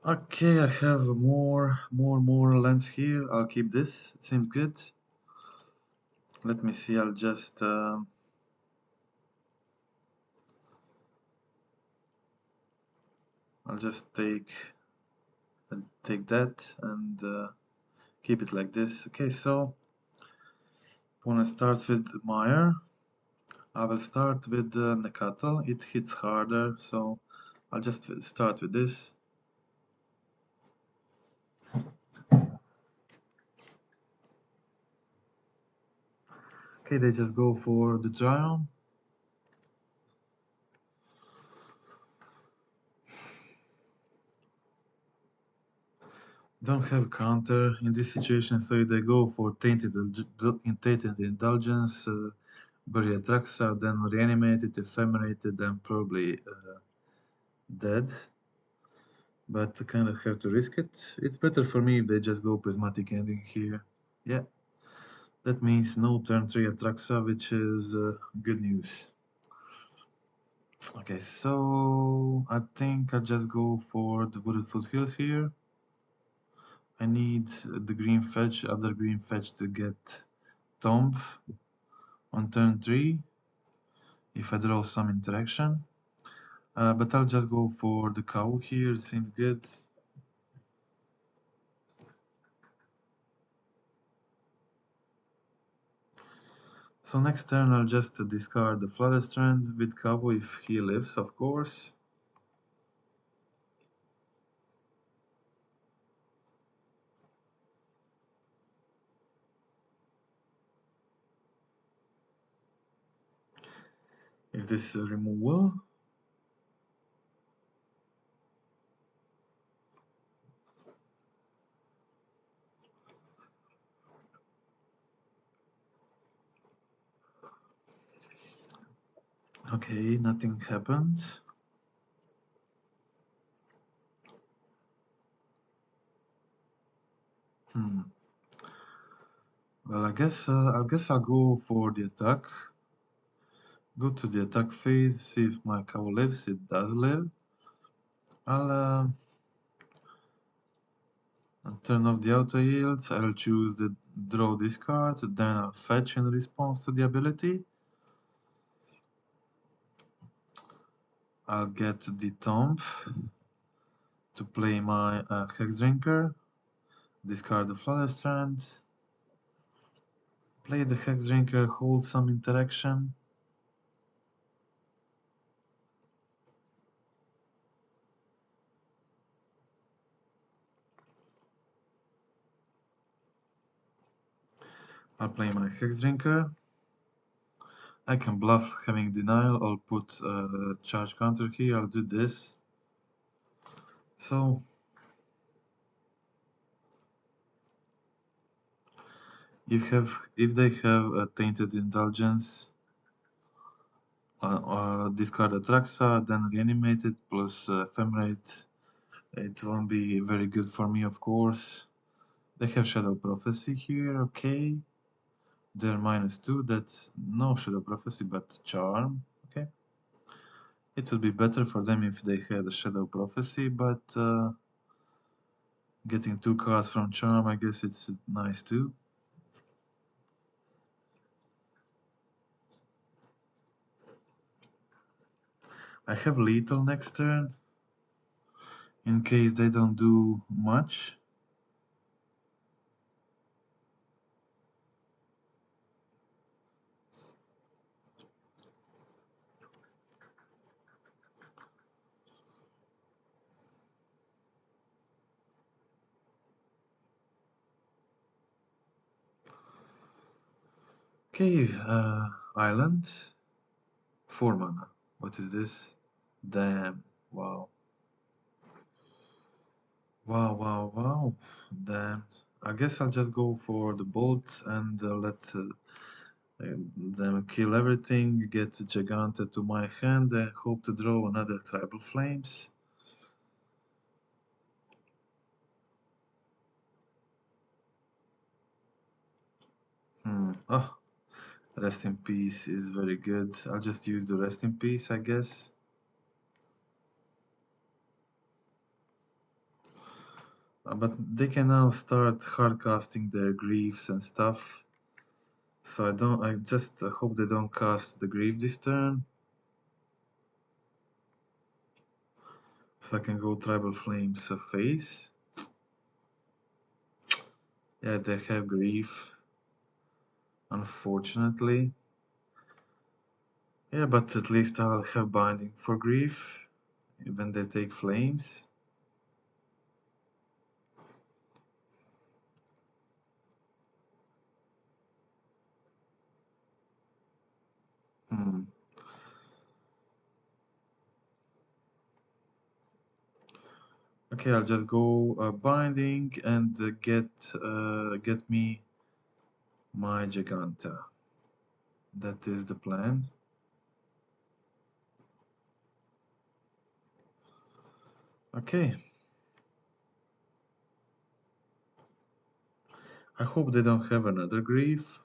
okay, I have more lands here. I'll keep this. It seems good. Let me see. I'll just take that and keep it like this. Okay, so opponent starts with Meyer. I will start with Nekatel. It hits harder, so I'll just start with this. Okay, they just go for the Triumph. Don't have counter in this situation, so they go for Tainted Indulgence, Bury Atraxa, then Reanimated, Ephemerated, and probably dead. But I kind of have to risk it. It's better for me if they just go Prismatic Ending here. Yeah. That means no turn 3 Atraxa, which is good news. Okay, so I think I'll just go for the Wooded Foothills here. I need the green fetch, other green fetch to get Tomb on turn 3 if I draw some interaction. But I'll just go for the cow here, it seems good. So next turn I'll just discard the Flooded Strand with Kavu if he lives, of course. If this is removal. Okay, nothing happened. Well, I guess I'll go for the attack. Go to the attack phase, see if my cow lives. It does live. I'll turn off the auto yield. I'll choose the draw this card. Then I'll fetch in response to the ability. I'll get the Tomb to play my Hexdrinker. Discard the Flooded Strand. Play the Hexdrinker, hold some interaction. I'll play my Hexdrinker. I can bluff having denial. I'll put charge counter here. I'll do this. So if they have a tainted indulgence, discard Atraxa, then Reanimated plus Ephemerate. It won't be very good for me, of course. They have Shadow Prophecy here, okay. They're -2, that's no Shadow Prophecy, but Charm, okay. It would be better for them if they had a Shadow Prophecy, but getting 2 cards from Charm, I guess it's nice too. I have Lethal next turn, in case they don't do much. Okay, Island, 4 mana. What is this? Damn, wow. Wow. Damn. I guess I'll just go for the bolt and let them kill everything, get Giganta to my hand and hope to draw another Tribal Flames. Oh, Rest in Peace is very good. I'll just use the Rest in Peace, I guess. But they can now start hardcasting their griefs and stuff. So I just hope they don't cast the grief this turn. So I can go Tribal Flames face. Yeah, they have grief. Unfortunately. Yeah, but at least I'll have binding for grief when they take flames. Okay, I'll just go binding and get me my Giganta. That is the plan. Okay. I hope they don't have another grief.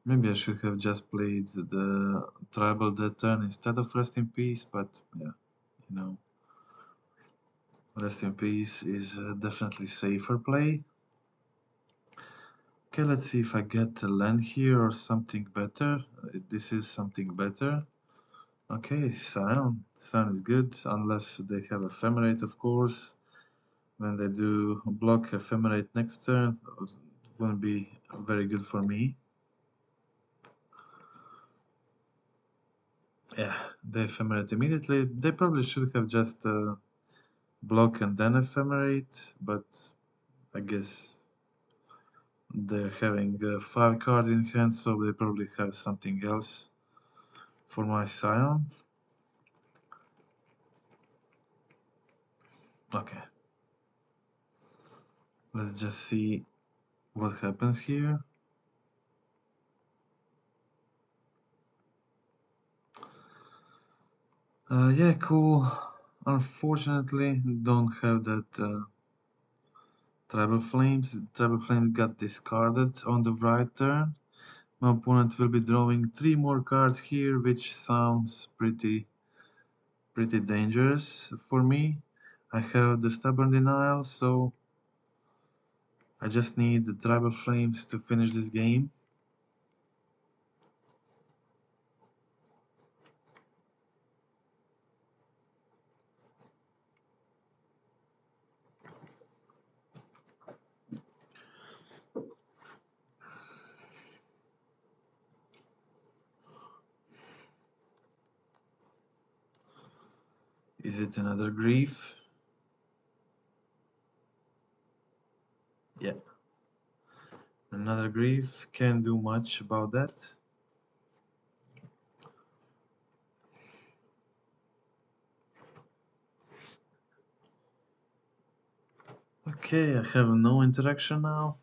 Maybe I should have just played the Tribal that turn instead of Rest in Peace, but yeah, you know. Rest in Peace is definitely safer play. Okay, let's see if I get a land here or something better. This is something better. Okay, Scion. Scion is good, unless they have Ephemerate, of course. When they do block Ephemerate next turn, it wouldn't be very good for me. Yeah, they Ephemerate immediately. They probably should have just block and then Ephemerate, but I guess they're having 5 cards in hand, so they probably have something else for my Scion. Okay. Let's just see what happens here. Yeah, cool. Unfortunately, don't have that Tribal Flames. Tribal Flames got discarded on the right turn. My opponent will be drawing 3 more cards here, which sounds pretty dangerous for me. I have the Stubborn Denial, so I just need the Tribal Flames to finish this game. Is it another grief? Yeah. Another grief. Can't do much about that. Okay, I have no interaction now.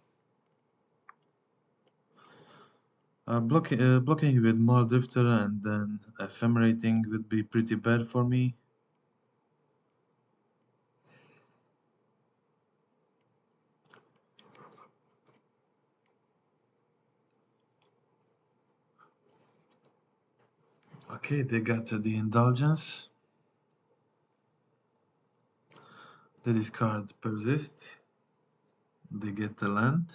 Blocking with more drifter and then ephemerating would be pretty bad for me. Okay, they got the indulgence. They discard persist. They get the land.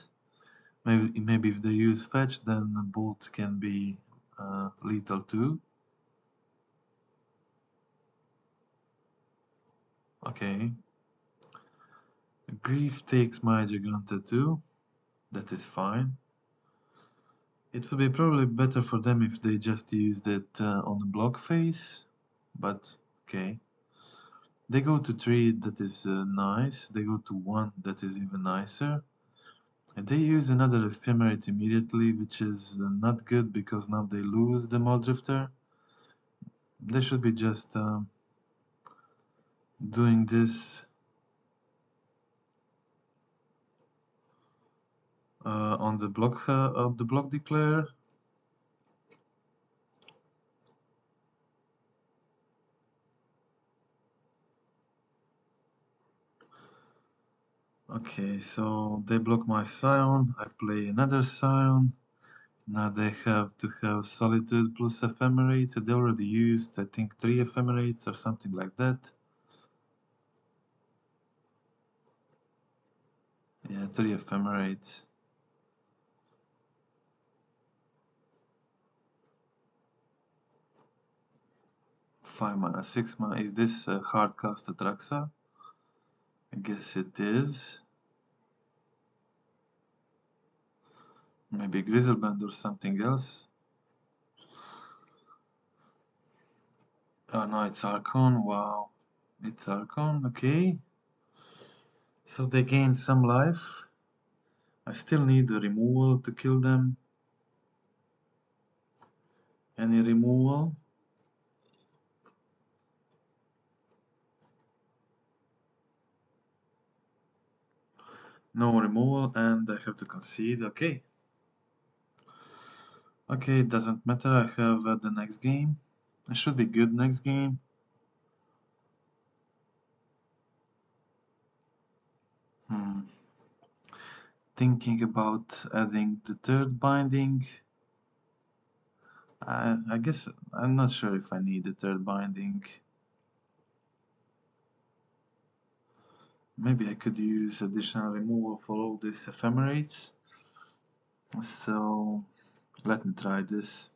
Maybe if they use fetch, then the bolt can be lethal too. Okay. Grief takes my Giganta too. That is fine. It would be probably better for them if they just used it on the block phase, but okay. They go to 3, that is nice. They go to 1, that is even nicer. And they use another ephemerate immediately, which is not good because now they lose the Muldrifter. They should be just doing this on the block declare. Okay, so they block my Scion. I play another Scion. Now they have to have Solitude plus Ephemerates. They already used, I think, 3 Ephemerates or something like that. Yeah, 3 Ephemerates. 5 mana, 6 mana. Is this hardcast Atraxa? I guess it is. Maybe Grizzleband or something else. Oh no, it's Archon. Wow. It's Archon, okay. So they gain some life. I still need a removal to kill them. Any removal? No removal, and I have to concede. Okay. Okay, it doesn't matter. I have the next game. It should be good next game. Thinking about adding the third binding. I guess I'm not sure if I need the third binding. Maybe I could use additional removal for all these ephemerates. So let me try this.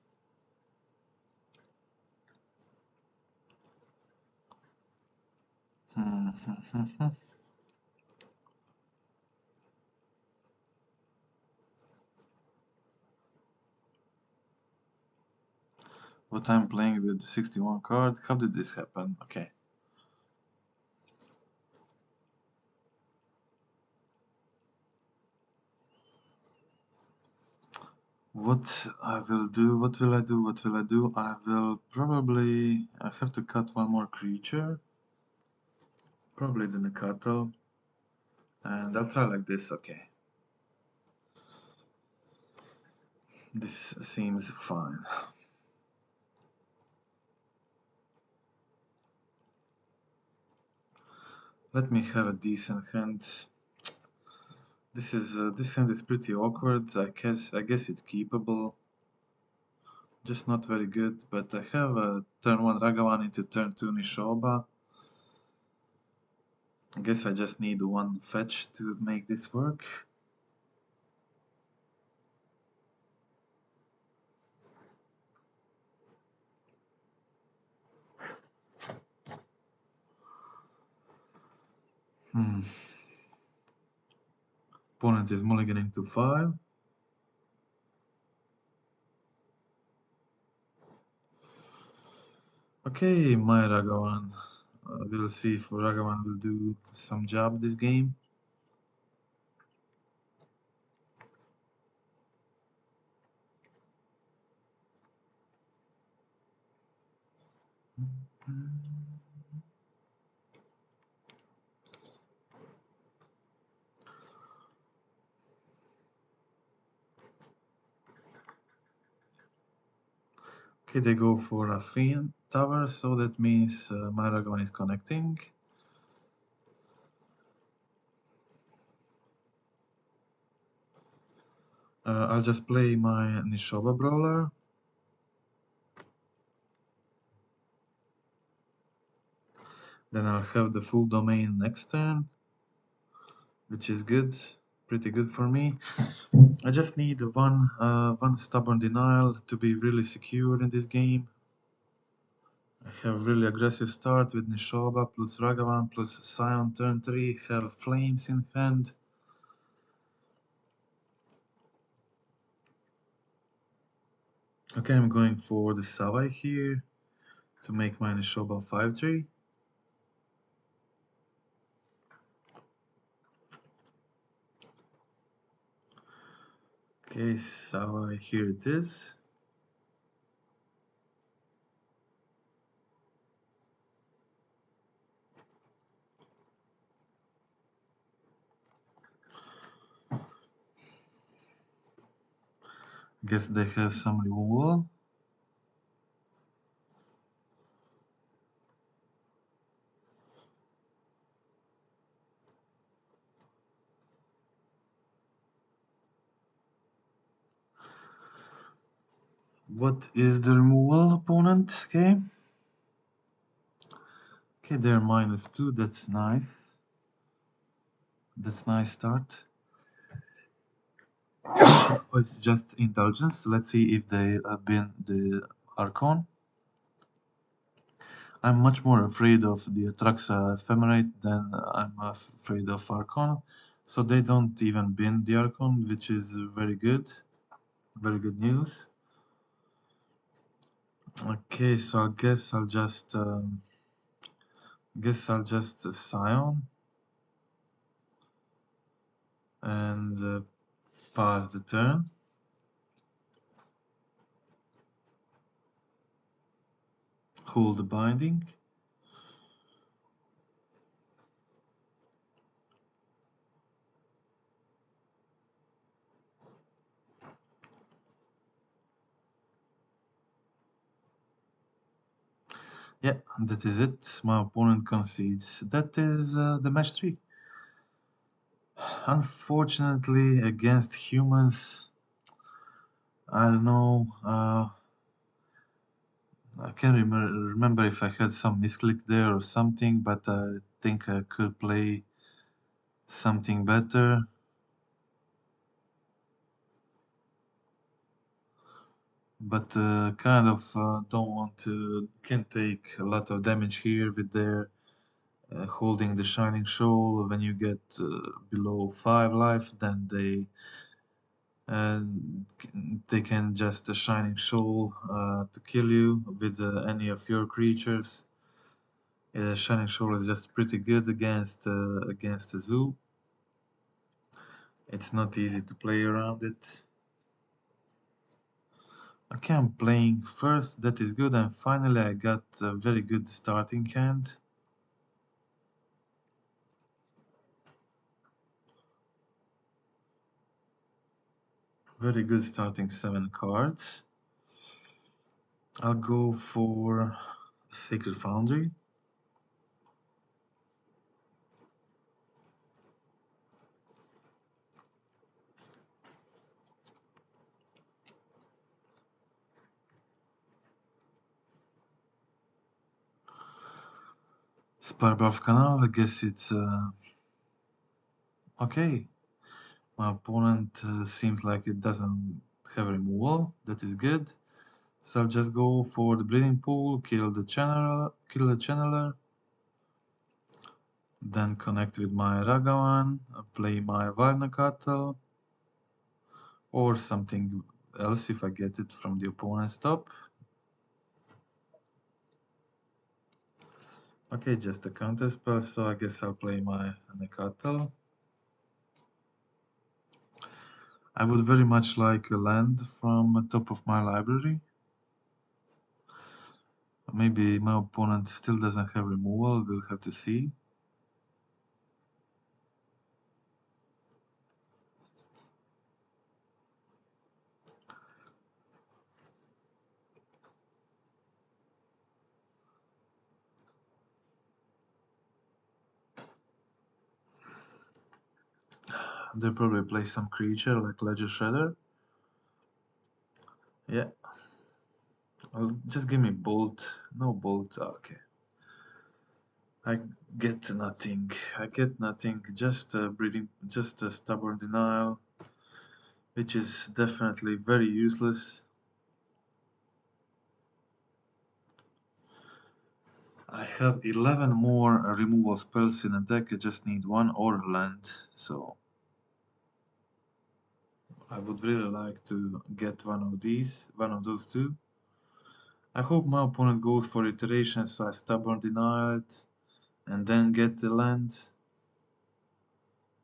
What I'm playing with the 61 card. How did this happen? Okay. What I will do, what will I do, what will I do? I will probably, I have to cut one more creature. Probably the Nakato. And I'll try like this, okay. This seems fine. Let me have a decent hand. This hand is pretty awkward. I guess it's keepable. Just not very good, but I have a turn 1 Ragavan into turn 2 Nishoba. I guess I just need one fetch to make this work. Opponent is mulliganing to 5. Okay, my Ragavan. We'll see if Ragavan will do some job this game. Okay, they go for a Fiend Tower, so that means my Ragavan is connecting. I'll just play my Nishoba Brawler. Then I'll have the full domain next turn, which is good, pretty good for me. I just need one stubborn denial to be really secure in this game. I have really aggressive start with Nishoba plus Ragavan plus Scion turn 3, have Flames in hand. Okay, I'm going for the Savai here to make my Nishoba 5-3. Okay, Savai, here it is. Guess they have some removal. What is the removal, opponent? Okay. Okay, they're -2, that's nice. That's nice start. Oh, it's just Indulgence. Let's see if they have been the Archon. I'm much more afraid of the Atraxa Ephemerate than I'm afraid of Archon. So they don't even bin the Archon, which is very good. Very good news. Okay, so I guess I'll just Scion and pass the turn. Hold the binding. Yeah, that is it. My opponent concedes. That is the match 3. Unfortunately, against humans, I don't know. I can't remember if I had some misclick there or something, but I think I could play something better. But kind of don't want to, can take a lot of damage here with their holding the Shining Shoal. When you get below 5 life, then uh, they can just a Shining Shoal to kill you with any of your creatures. Shining Shoal is just pretty good against the zoo. It's not easy to play around it. Okay, I'm playing first, that is good, and finally I got a very good starting hand. Very good starting 7 cards. I'll go for Sacred Foundry. Spellbuff Canal, I guess it's okay. My opponent seems like it doesn't have removal, that is good. So I'll just go for the Breeding Pool, kill the Channeler, then connect with my Ragavan, play my Varnakatal, or something else if I get it from the opponent's top. Okay, just a counter spell, so I guess I'll play my Nekatal. I would very much like a land from the top of my library. Maybe my opponent still doesn't have removal, we'll have to see. They'll probably play some creature like Ledger Shredder. Yeah. Just give me Bolt. No Bolt. Okay. I get nothing. I get nothing. Just breeding. Just a stubborn denial, which is definitely very useless. I have 11 more removal spells in a deck. I just need one or land. So I would really like to get one of these, one of those two. I hope my opponent goes for iteration, so I stubborn deny it, and then get the land.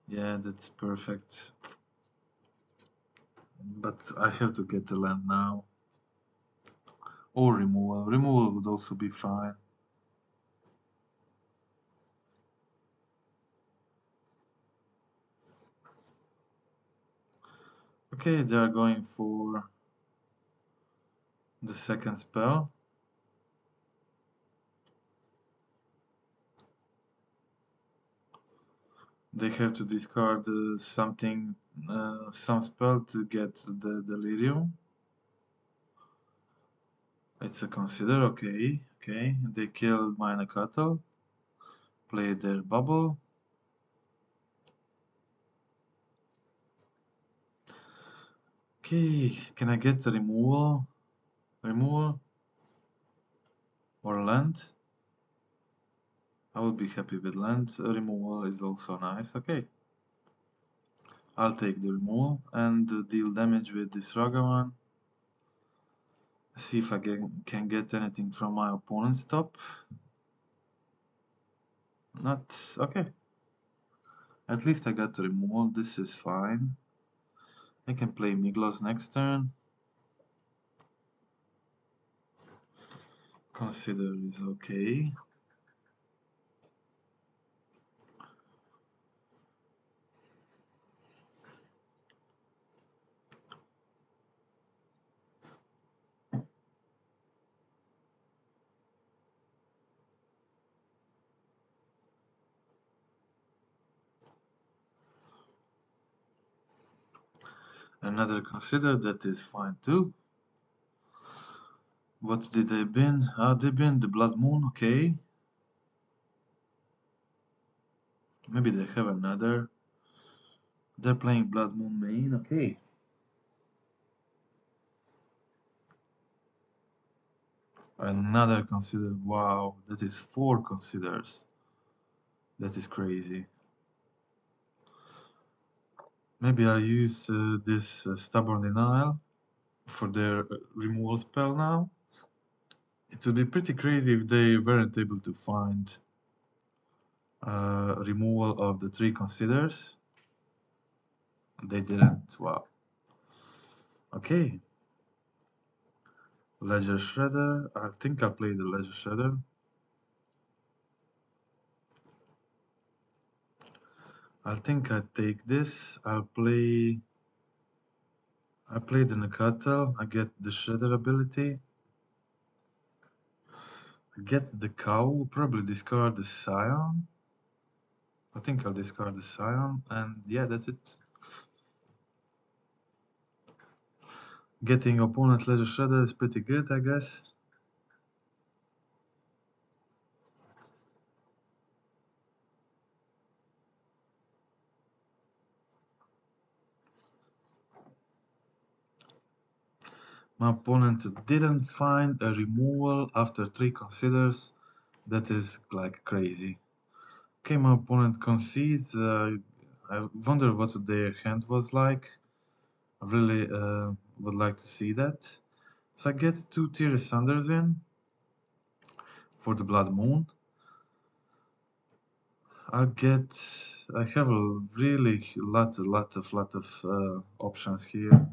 Yeah, that's perfect. But I have to get the land now. Or removal. Removal would also be fine. Okay, they are going for the second spell. They have to discard something, some spell to get the delirium. It's a consider, okay, okay. They killed Minor Cattle, play their bubble. Okay, can I get the removal? Removal? Or land? I would be happy with land. Removal is also nice, okay. I'll take the removal and deal damage with this Ragavan. See if I can get anything from my opponent's top. Not okay. At least I got the removal. This is fine. I can play Miglos next turn. Consider is okay. Another consider, that is fine too. What did they bin? They bin the Blood Moon, okay. Maybe they have another. They're playing Blood Moon main, okay. Another consider, wow, that is 4 considers. That is crazy. Maybe I'll use this Stubborn Denial for their removal spell now. It would be pretty crazy if they weren't able to find removal of the 3 considers. They didn't, wow. Okay. Ledger Shredder, I think I'll play the Ledger Shredder. I think I take this, I play the Nakatal, I get the Shredder ability. I get the cow, probably discard the Scion. I think I'll discard the Scion, and yeah, that's it. Getting opponent's Ledger Shredder is pretty good, I guess. My opponent didn't find a removal after 3 considers. That is like crazy. Okay, my opponent concedes. I wonder what their hand was like. I really would like to see that. So I get 2 Tier Sunders in for the Blood Moon. I have a really lot of options here.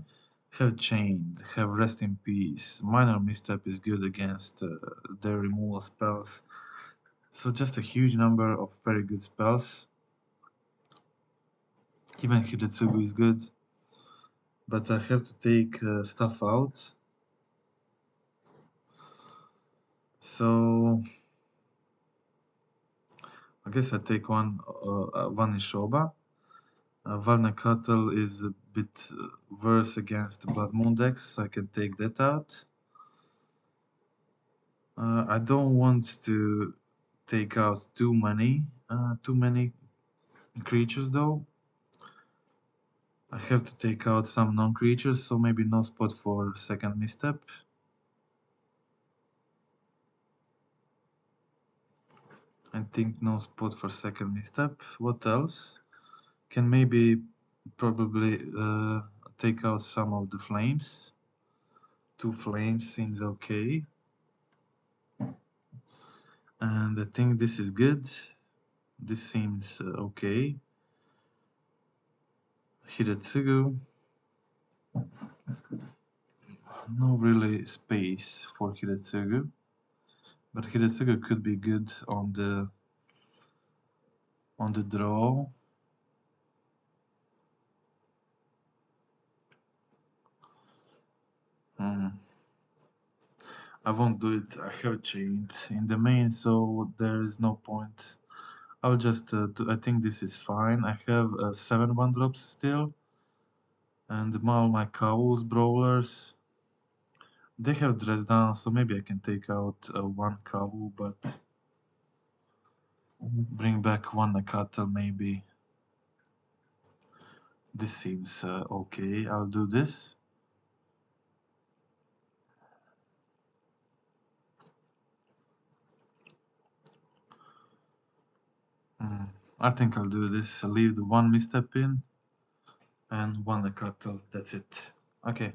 Have Chained, have Rest in Peace. Minor Misstep is good against their removal spells. So just a huge number of very good spells. Even Hidetsugu is good. But I have to take stuff out. So I guess I take one Ishoba. Valnekatl is a bit worse against Blood Moon decks, so I can take that out. I don't want to take out too many creatures though. I have to take out some non-creatures, so maybe no spot for second misstep. I think no spot for second misstep. What else? Can maybe probably take out some of the flames. 2 flames seems okay. And I think this is good. This seems okay. Hidetsugu. No really space for Hidetsugu. But Hidetsugu could be good on the draw. I won't do it. I have chained in the main, so there is no point. I'll just I think this is fine. I have 7 1-drops still. And all my Kavus brawlers, they have dress down, so maybe I can take out 1 Kavu, but bring back 1 Nakata maybe. This seems okay. I'll do this. I think I'll do this. I'll leave the 1 misstep in and 1 Nakata. That's it. Okay.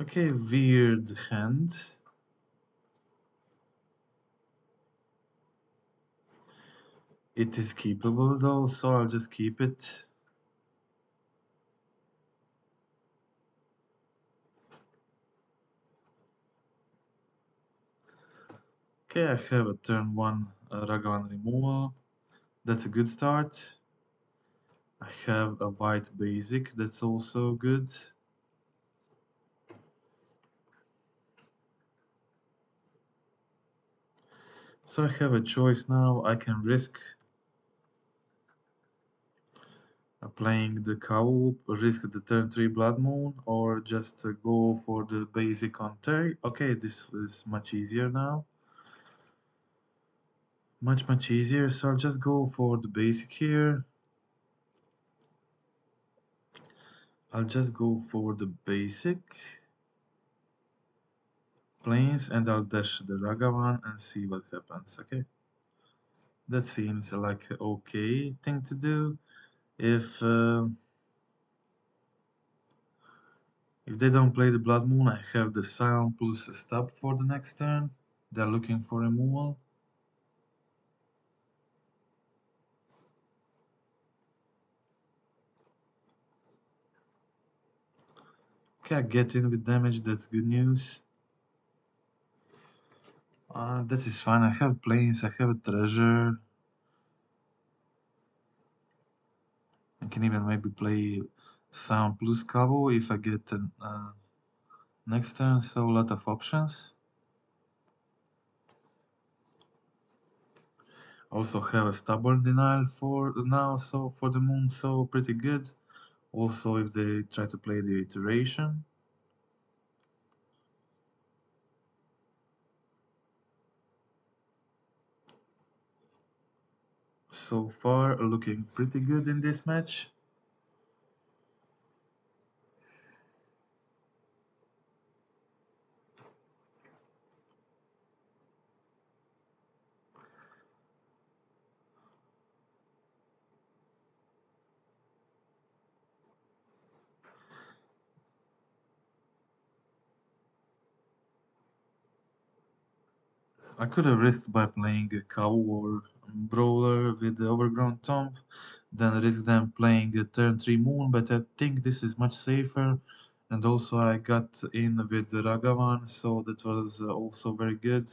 Okay, weird hand. It is keepable though, so I'll just keep it. Okay, I have a turn 1 Ragavan removal. That's a good start. I have a white basic, that's also good. So I have a choice now. I can risk playing the cow, risk the turn 3 Blood Moon, or just go for the basic on Terry. Okay, this is much easier now. Much easier, so I'll just go for the basic here. I'll just go for the basic planes and I'll dash the Ragavan and see what happens, okay? That seems like an okay thing to do. If they don't play the Blood Moon, I have the Scion plus a stub for the next turn. They're looking for removal. Okay, I get in with damage, that's good news. That is fine, I have planes, I have a treasure. I can even maybe play Sound plus Cavo if I get next turn, so a lot of options. Also have a Stubborn Denial for now, so for the moon, so pretty good. Also if they try to play the iteration. So far looking pretty good in this match. I could have risked by playing a cow or brawler with the overgrown tomb, then risk them playing a turn 3 moon, but I think this is much safer. And also I got in with the Ragavan, so that was also very good.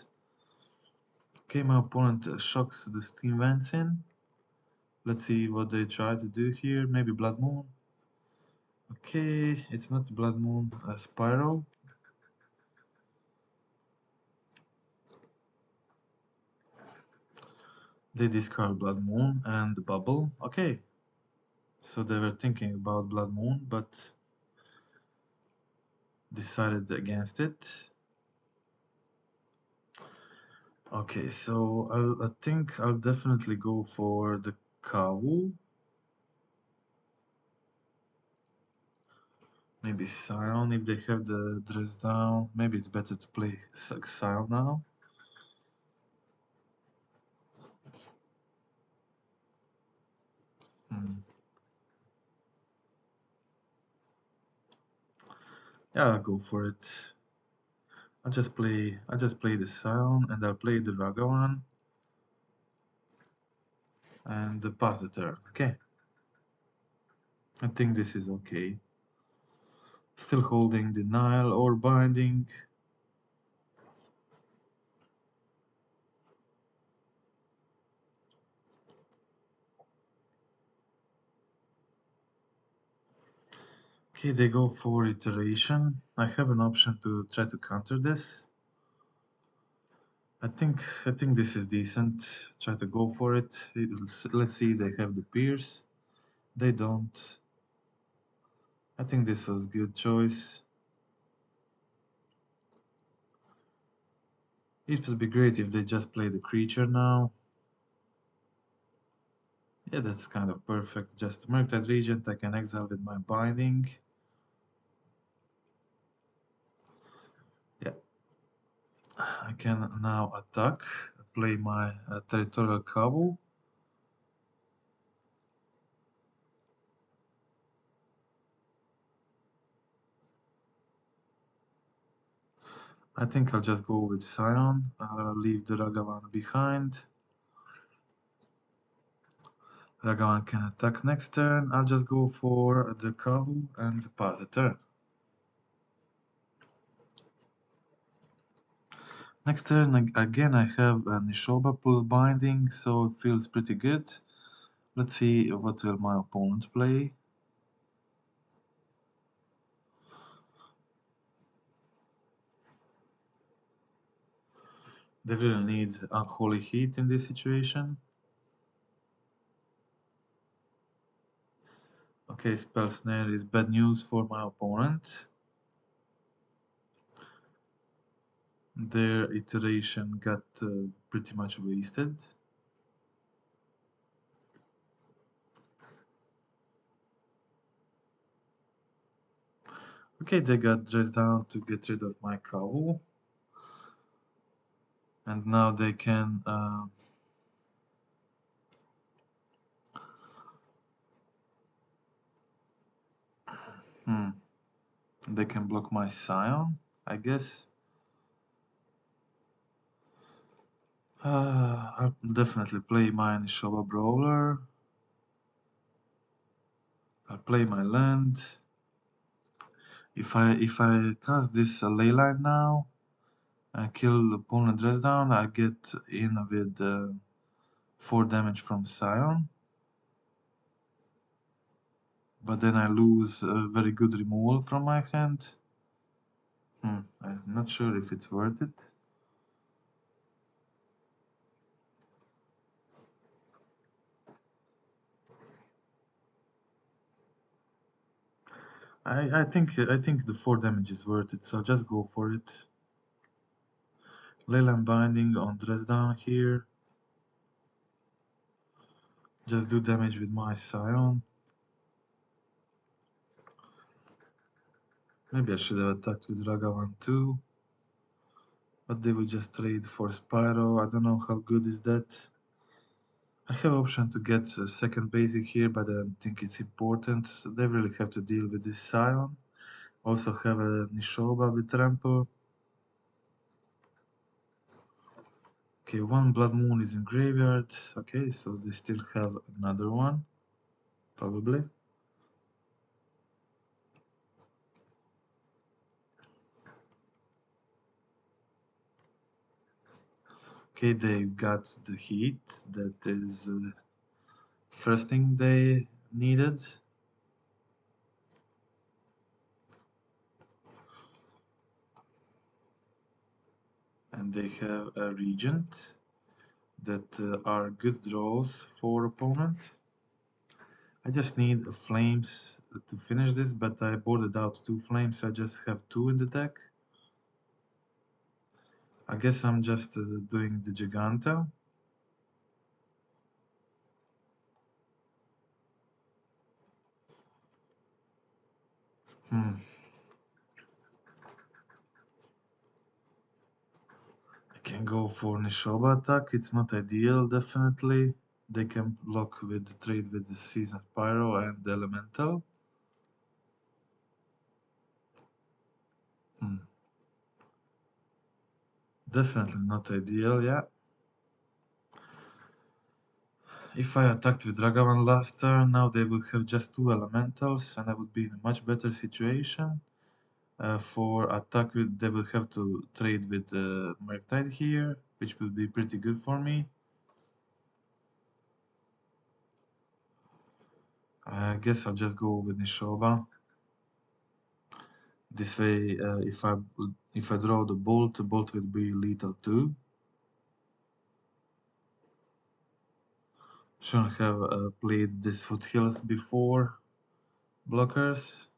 Okay, my opponent shocks the Steam Vents in. Let's see what they try to do here. Maybe Blood Moon. Okay, it's not Blood Moon, Spyro. They discard Blood Moon and Bubble. Okay, so they were thinking about Blood Moon, but decided against it. Okay, so I think I'll definitely go for the Kawu. Maybe Scion if they have the dress down. Maybe it's better to play Scion now. Hmm. Yeah, I'll go for it. I'll just play the Scion and I'll play the Ragavan and pass the turn. Okay. I think this is okay. Still holding denial or binding. Okay, they go for iteration. I have an option to try to counter this. I think this is decent. Try to go for it. Let's see if they have the pierce. They don't. I think this was good choice. It would be great if they just play the creature now. Yeah, that's kind of perfect. Just Murktide Regent, I can exile with my binding. Yeah. I can now attack, play my territorial Kabu. I think I'll just go with Scion. I'll leave the Ragavan behind. Ragavan can attack next turn. I'll just go for the Kabu and pass the turn. Next turn, again, I have a Nishoba plus binding, so it feels pretty good. Let's see what will my opponent play. They really need Unholy Heat in this situation. Okay, Spell Snare is bad news for my opponent. Their iteration got pretty much wasted. Okay, they got dressed down to get rid of my Kavu. And now they can they can block my Scion, I guess. I'll definitely play my Nishoba Brawler. I'll play my land. If I cast this Leyline now, I kill the opponent dress down, I get in with 4 damage from Scion. But then I lose a very good removal from my hand. I'm not sure if it's worth it. I think the 4 damage is worth it, so just go for it. Leyland Binding on dress down here. Just do damage with my Scion. Maybe I should have attacked with Ragavan too. But they will just trade for Spyro. I don't know how good is that. I have option to get a second basic here, but I don't think it's important. So they really have to deal with this Scion. Also have a Nishoba with Trample. Okay, one Blood Moon is in graveyard. Okay, so they still have another one, probably. Okay, they've got the heat. That is first thing they needed. And they have a regent that are good draws for opponent. I just need flames to finish this, but I boarded out 2 flames. I just have 2 in the deck. I guess I'm just doing the Giganta. I can go for Nishoba attack. It's not ideal, definitely. They can block with the trade with the Season of Pyro and the Elemental. Definitely not ideal, yeah. If I attacked with Ragavan last turn, now they would have just 2 elementals and I would be in a much better situation. For attack, they will have to trade with Murktide here, which will be pretty good for me. I guess I'll just go with Nishoba. This way, if I draw the bolt will be lethal too. Shouldn't have played this foothills before blockers.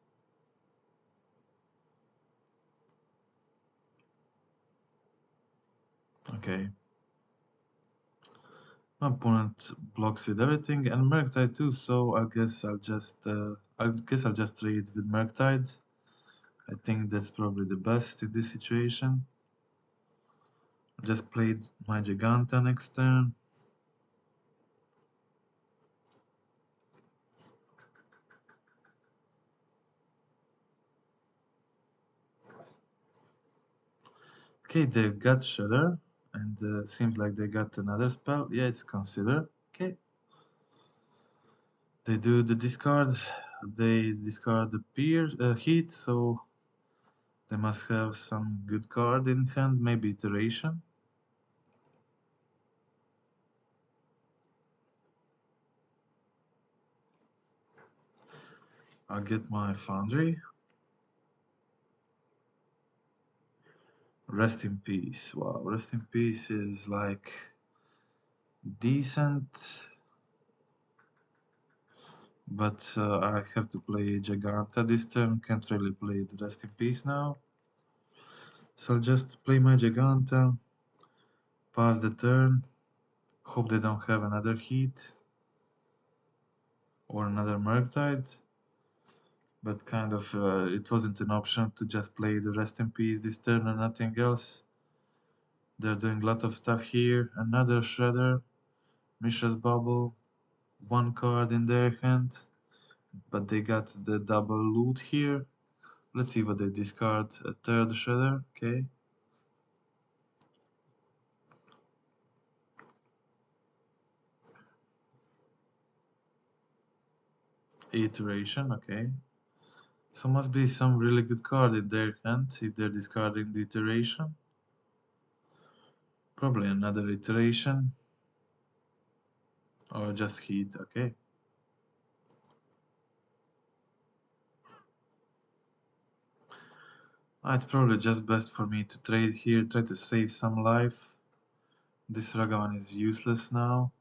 Okay. My opponent blocks with everything and Murktide too, so I guess I'll just trade with Murktide. I think that's probably the best in this situation. Just played my Giganta next turn. Okay, they've got Shudder, and seems like they got another spell. Yeah, it's Consider. Okay. They do the discard. They discard the heat, so they must have some good card in hand, maybe Iteration. I'll get my Foundry. Rest in Peace. Wow, Rest in Peace is like decent, but I have to play Giganta this turn. Can't really play the Rest in Peace now. So I'll just play my Giganta, pass the turn, hope they don't have another heat or another Murktide. But kind of it wasn't an option to just play the Rest in Peace this turn and nothing else. They're doing a lot of stuff here. Another Shredder, Mishra's Bubble, 1 card in their hand, but they got the double loot here. Let's see what they discard. A 3rd Shredder, okay. Iteration, okay. So must be some really good card in their hand if they're discarding the Iteration. Probably another Iteration. Or just Heat, okay. It's probably just best for me to trade here, try to save some life. This Ragavan is useless now.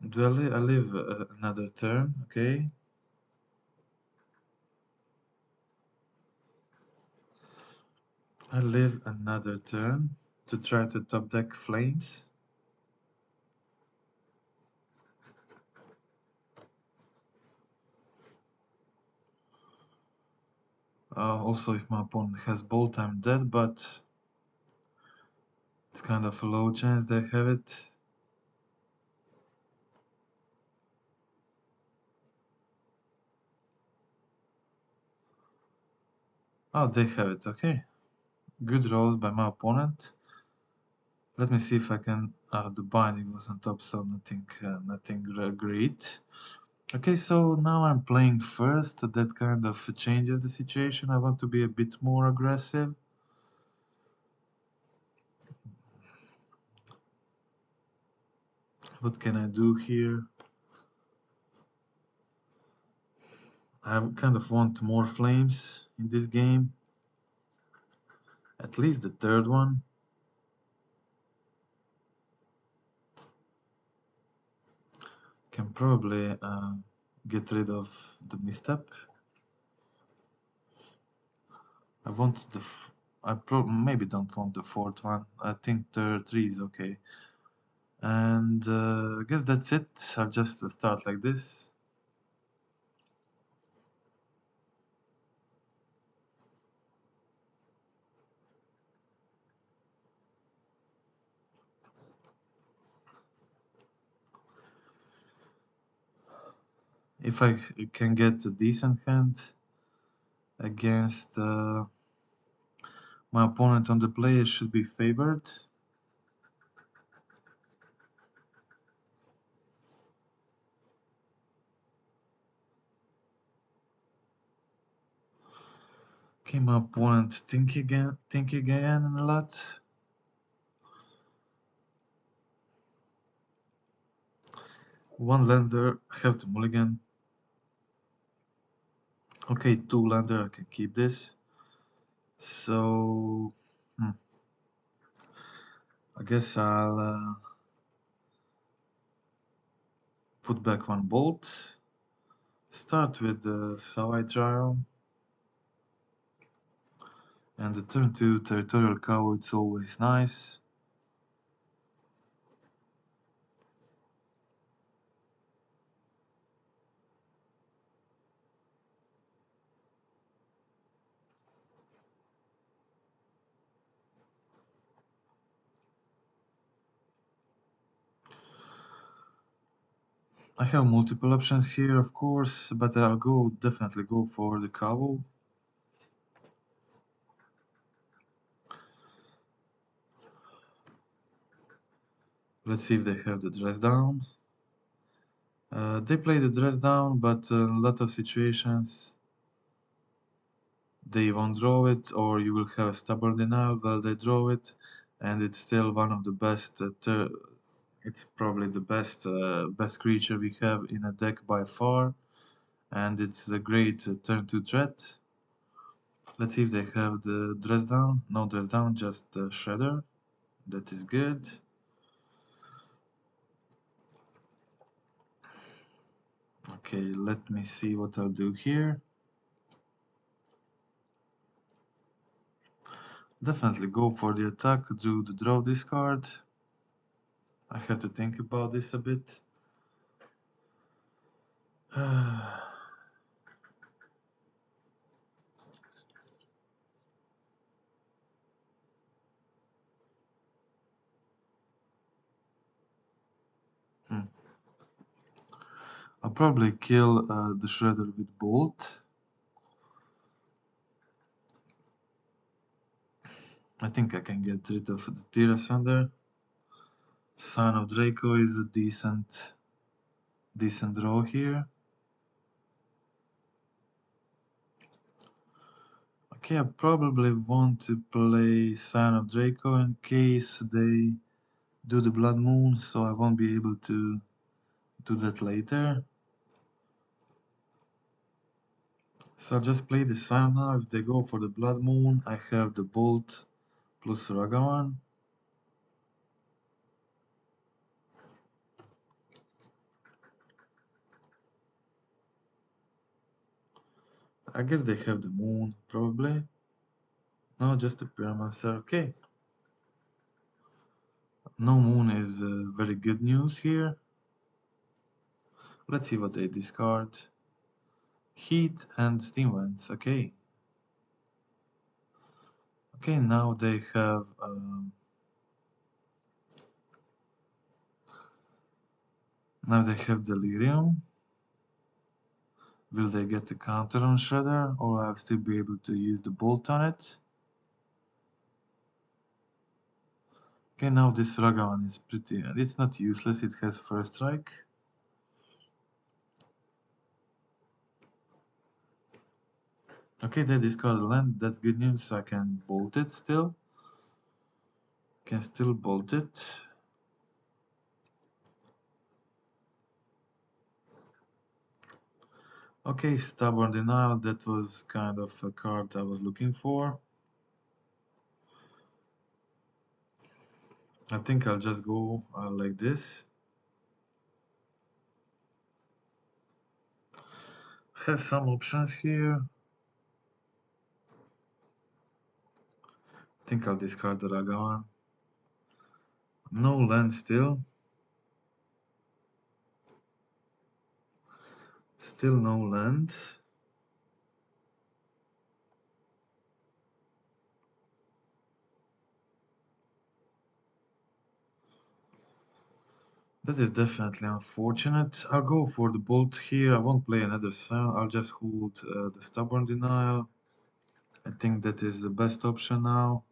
Do I live another turn? Okay. I live another turn to try to top deck Flames. Also, if my opponent has Bolt, I'm dead, but it's kind of a low chance they have it. Oh, they have it, okay. Good rolls by my opponent. Let me see if I can... the binding was on top, so nothing great. Okay, so now I'm playing first. That kind of changes the situation. I want to be a bit more aggressive. What can I do here? I kind of want more flames in this game. At least the third one. Can probably get rid of the misstep. I want the... I maybe don't want the fourth one. I think third 3 is okay. And I guess that's it. I'll just start like this. If I can get a decent hand against my opponent on the play, it should be favored. Okay, my opponent thinking again a lot. One lander, have the mulligan. Okay, two lander, I can keep this. So, I guess I'll put back one bolt. Start with the side trial. And the turn 2 territorial cow, it's always nice. I have multiple options here, of course, but I'll definitely go for the cow. Let's see if they have the dress down. They play the dress down, but in a lot of situations they won't draw it, or you will have a stubborn denial while they draw it, and it's still one of the best. It's probably the best creature we have in a deck by far, and it's a great turn 2 threat. Let's see if they have the dress down. No dress down, just Shredder. That is good. Okay, let me see what I'll do here. Definitely go for the attack, do the draw discard. I have to think about this a bit. I'll probably kill the Shredder with Bolt. I think I can get rid of the Tira Thunder. Sign of Draco is a decent draw here. Okay, I probably want to play Sign of Draco in case they do the Blood Moon, so I won't be able to do that later. So I'll just play the Sign now. If they go for the Blood Moon, I have the Bolt plus Ragavan. I guess they have the Moon, probably. No, just a Pyromancer. Okay. No Moon is very good news here. Let's see what they discard. Heat and Steam Vents. Okay. Okay, now they have... now they have Delirium. Will they get the counter on Shredder, or I'll still be able to use the bolt on it? Okay, now this Ragavan is pretty... It's not useless, it has first strike. Okay, they discard land, that's good news, I can bolt it still. Can still bolt it. Okay, Stubborn Denial, that was kind of a card I was looking for. I think I'll just go like this. Have some options here. I think I'll discard the Ragavan. No land still. Still no land. That is definitely unfortunate. I'll go for the bolt here. I won't play another sound. I'll just hold the Stubborn Denial. I think that is the best option now.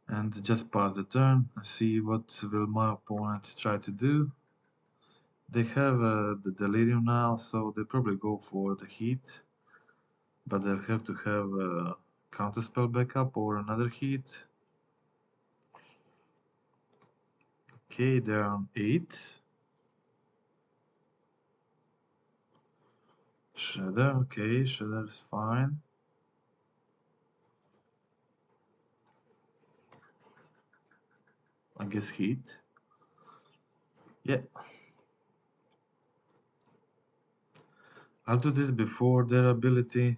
And just pass the turn and see what will my opponent try to do. They have the Delirium now, so they probably go for the Heat. But they'll have to have a counterspell backup or another Heat. Okay, they're on 8. Shredder, okay, Shredder's fine. I guess Heat. Yeah. I'll do this before their ability.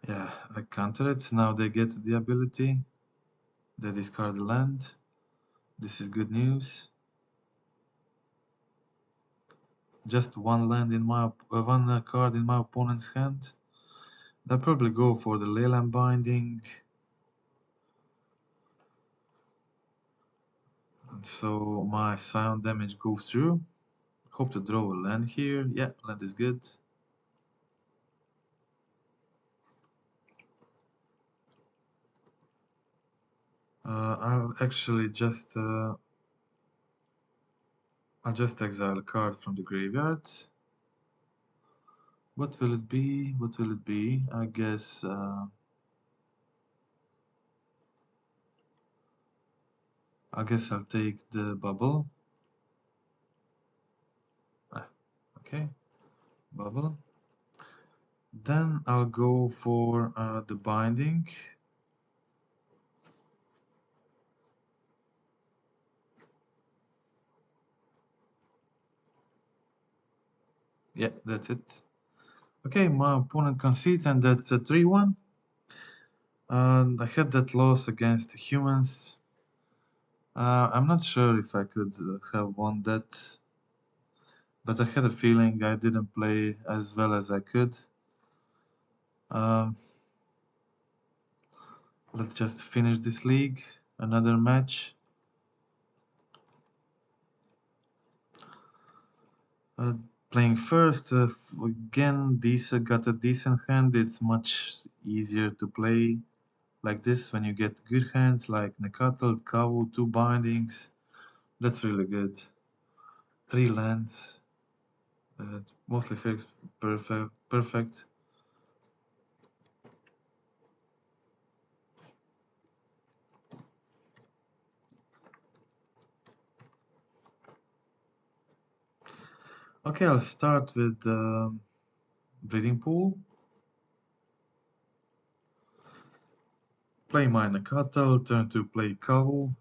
Yeah, I counter it. Now they get the ability. They discard the land. This is good news. Just one land in my one card in my opponent's hand. They'll probably go for the Leyland Binding. And so my Scion damage goes through. Hope to draw a land here. Yeah, land is good. I'll actually just I'll just exile a card from the graveyard. What will it be? What will it be? I guess I'll take the bubble. Okay, bubble. Then I'll go for the binding. Yeah, that's it. Okay, my opponent concedes, and that's a 3-1. And I had that loss against humans. I'm not sure if I could have won that, but I had a feeling I didn't play as well as I could. Um, let's just finish this league. Another match. Playing first, again, got a decent hand. It's much easier to play like this when you get good hands like Nekatl, Kavu, 2 bindings. That's really good. 3 lands. Mostly fixed. Perfect. Okay, I'll start with Breeding Pool. Play my Nekatl, turn to play Kavu.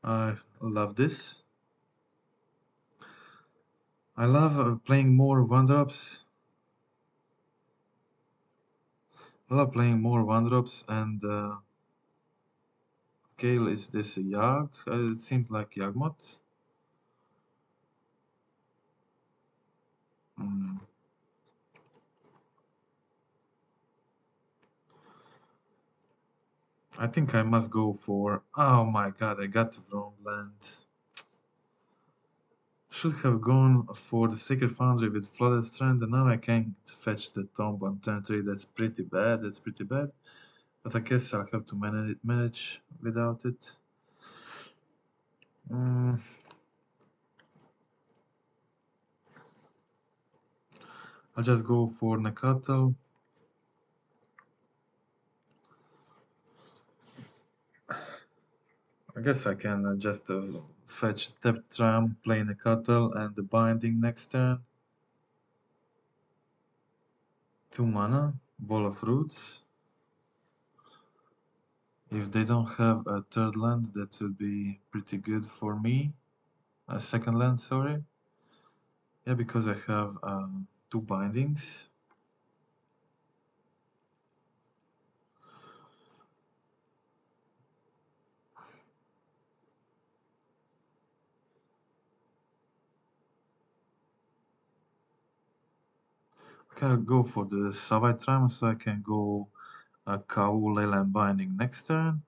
I love this. I love playing more 1-drops. I love playing more 1-drops, and Kale, is this a Yag? It seems like Yawgmoth. Mm. I think I must go for... Oh my god, I got the wrong land. Should have gone for the Sacred Foundry with Flooded Strand, and now I can't fetch the Tomb on turn 3. That's pretty bad, But I guess I'll have to manage without it. I'll just go for Nakatal. I guess I can just fetch Tap Tram, play Nakatal, and the Binding next turn. 2 mana, Ball of Roots. If they don't have a third land, that would be pretty good for me. A second land, sorry. Yeah, because I have 2 bindings. Okay, I'll go for the Savite Tram, so I can go Kau Leyland Binding next turn.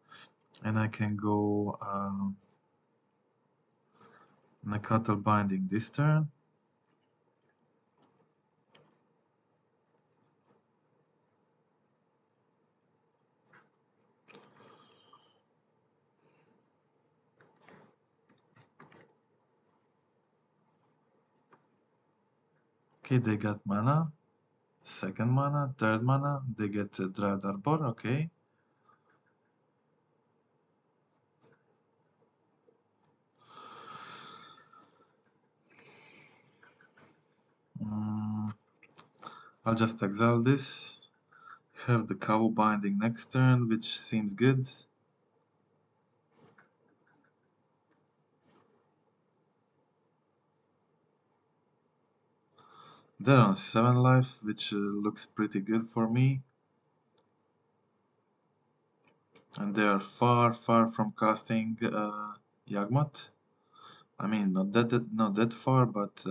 And I can go Nakatal Binding this turn. Okay, they got mana. Second mana, third mana, they get Dryad Arbor, okay. I'll just exile this. Have the Kau Binding next turn, which seems good. They're on 7 life, which looks pretty good for me. And they are far from casting Yawgmoth. I mean, not that far, but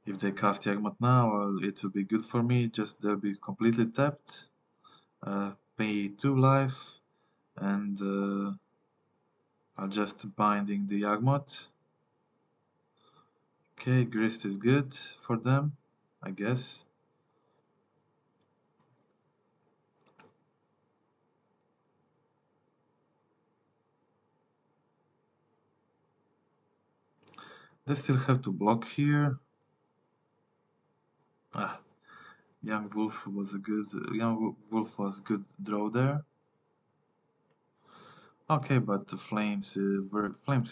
if they cast Yawgmoth now, it will be good for me. Just they'll be completely tapped, pay 2 life, and I'll just binding the Yawgmoth. Okay, Grist is good for them, I guess. They still have to block here. Yawgmoth was a good draw there. Okay, but the flames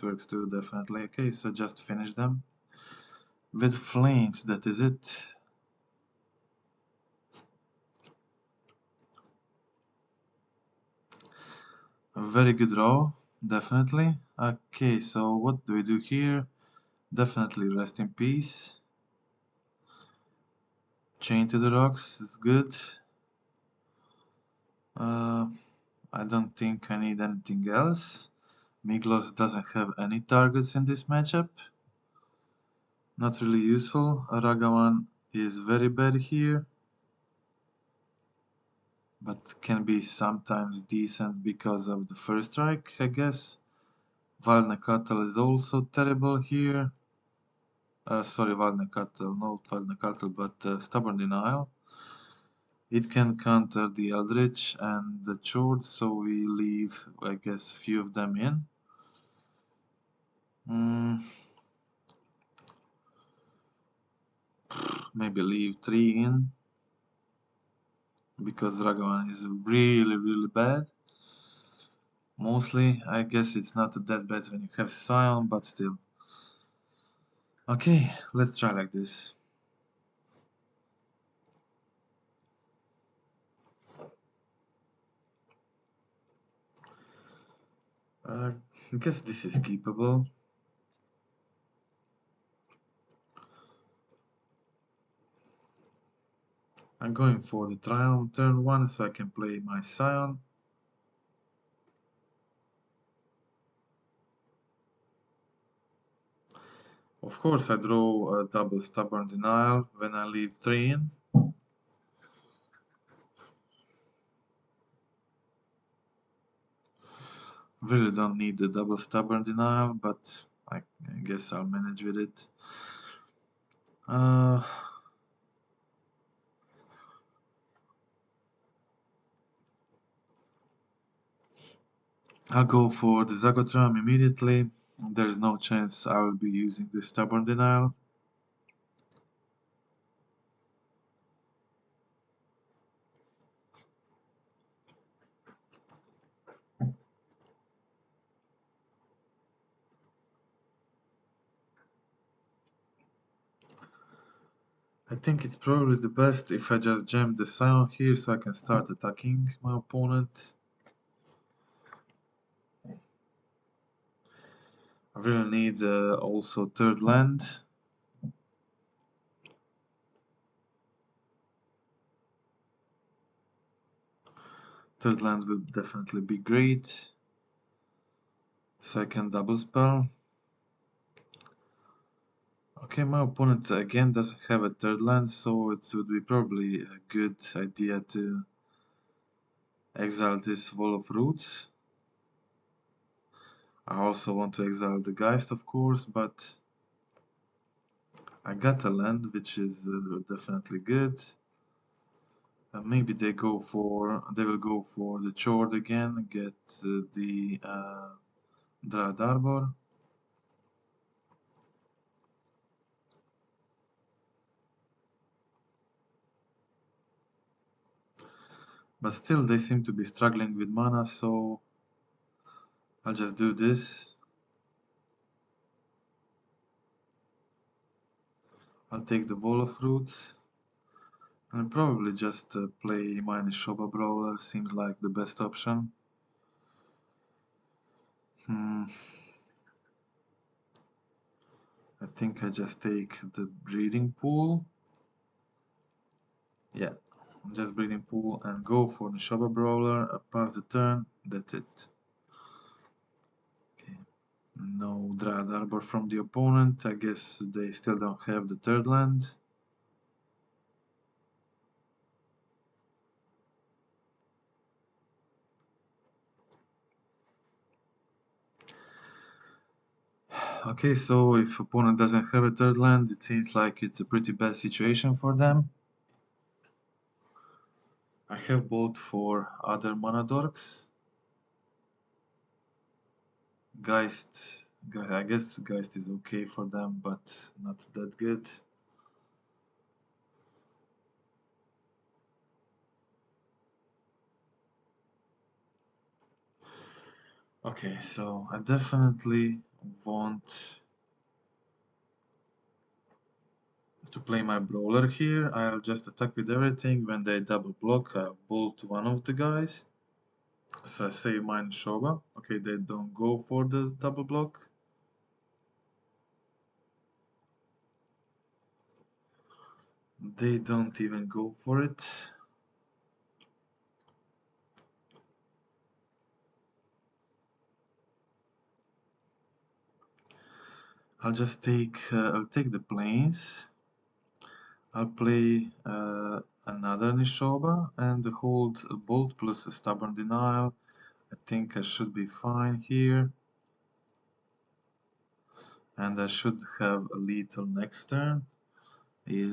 works too, definitely. Okay, so just finish them with flames. That is it. A very good draw, definitely. Okay, so what do we do here? Definitely rest in peace. Chain to the rocks is good. I don't think I need anything else. Miglos doesn't have any targets in this matchup. Not really useful. Aragawan is very bad here, but can be sometimes decent because of the first strike, I guess. Valnekatel is also terrible here. Sorry, Valnekatel, not Valnekatel, but Stubborn Denial. It can counter the Eldritch and the Chord, so we leave, I guess, a few of them in. Maybe leave 3 in, because Ragavan is really bad. Mostly, I guess it's not that bad when you have Scion, but still. Okay, let's try like this. I guess this is keepable. I'm going for the Triumph turn 1 so I can play my Scion. Of course, I draw a double Stubborn Denial when I leave 3 in. Really don't need the double Stubborn Denial, but I guess I'll manage with it. Uh, I'll go for the Zagotram immediately. There is no chance I will be using the Stubborn Denial. I think it's probably the best if I just jam the Scion here so I can start attacking my opponent. I really need also third land. Third land will definitely be great. Second double spell. Okay, my opponent again doesn't have a third land, so it would be probably a good idea to exile this Wall of Roots. I also want to exile the Geist, of course, but I got a land, which is definitely good. Maybe they will go for the Chord again, get the Dryad Arbor. But still, they seem to be struggling with mana, so I'll just do this. I'll take the Wall of Roots. And probably just play minus Shoba Brawler, seems like the best option. I think I just take the Breeding Pool. Yeah, just Breeding Pool and go for the Shoba Brawler, pass the turn, that's it. Okay. No Dryad Arbor from the opponent, I guess they still don't have the third land. Okay, so if opponent doesn't have a third land, it seems like it's a pretty bad situation for them. I have bought for other mana dorks. Geist, I guess Geist is okay for them, but not that good. Okay, so I definitely want to play my brawler here. I'll just attack with everything. When they double block, I'll bolt one of the guys. So I save mine Shoba. Okay, they don't go for the double block. They don't even go for it. I'll take the planes. I'll play another Nishoba and hold a Bolt plus a Stubborn Denial. I think I should be fine here. And I should have a lethal next turn.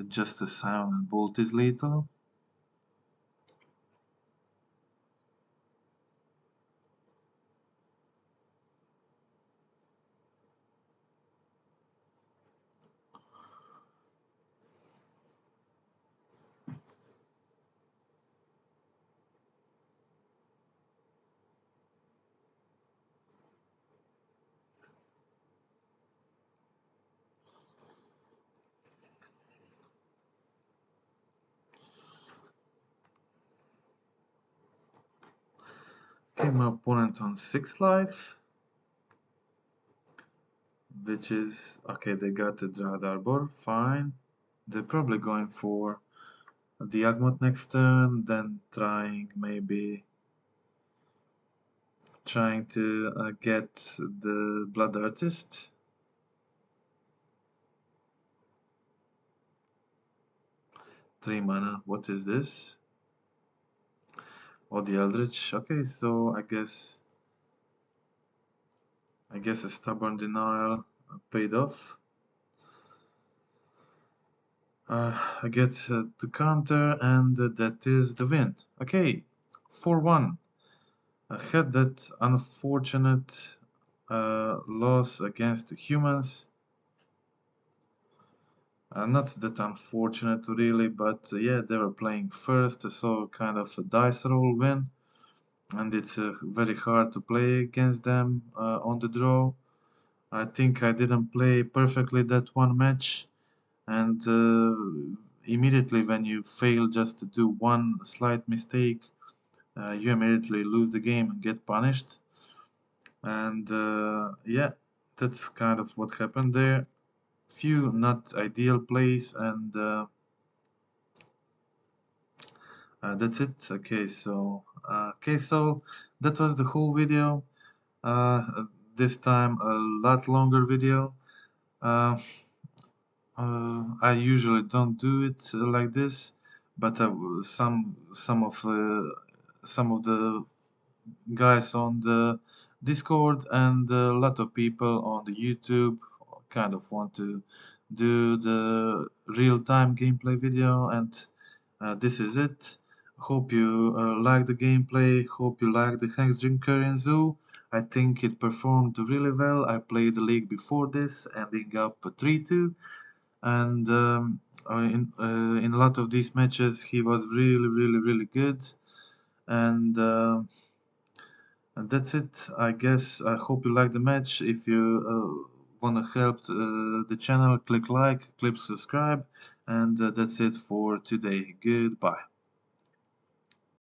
Just a Scion and Bolt is lethal. Okay, my opponent on 6 life. Which is... okay, they got the Dryad Arbor, fine. They're probably going for the Yawgmoth next turn, then trying to get the Blood Artist. 3 mana, what is this? Oh, the Eldritch. Okay, so I guess a Stubborn Denial paid off. I get the counter, and that is the win. Okay, 4-1. I had that unfortunate loss against the humans. Not that unfortunate really, but yeah, they were playing first, so kind of a dice roll win, and it's very hard to play against them on the draw. I think I didn't play perfectly that one match, and immediately when you fail just to do one slight mistake, you immediately lose the game and get punished. And yeah, that's kind of what happened there. Few not ideal plays, and that's it. Okay, so that was the whole video. This time a lot longer video. Uh, I usually don't do it like this, but some of the guys on the Discord and a lot of people on the YouTube kind of want to do the real-time gameplay video, and this is it. Hope you like the gameplay. Hope you like the Hexdrinker in Zoo. I think it performed really well. I played the league before this, ending up 3-2, and in a lot of these matches he was really good, and that's it, I guess. I hope you like the match. If you want to help the channel, click like, click subscribe, and that's it for today. Goodbye.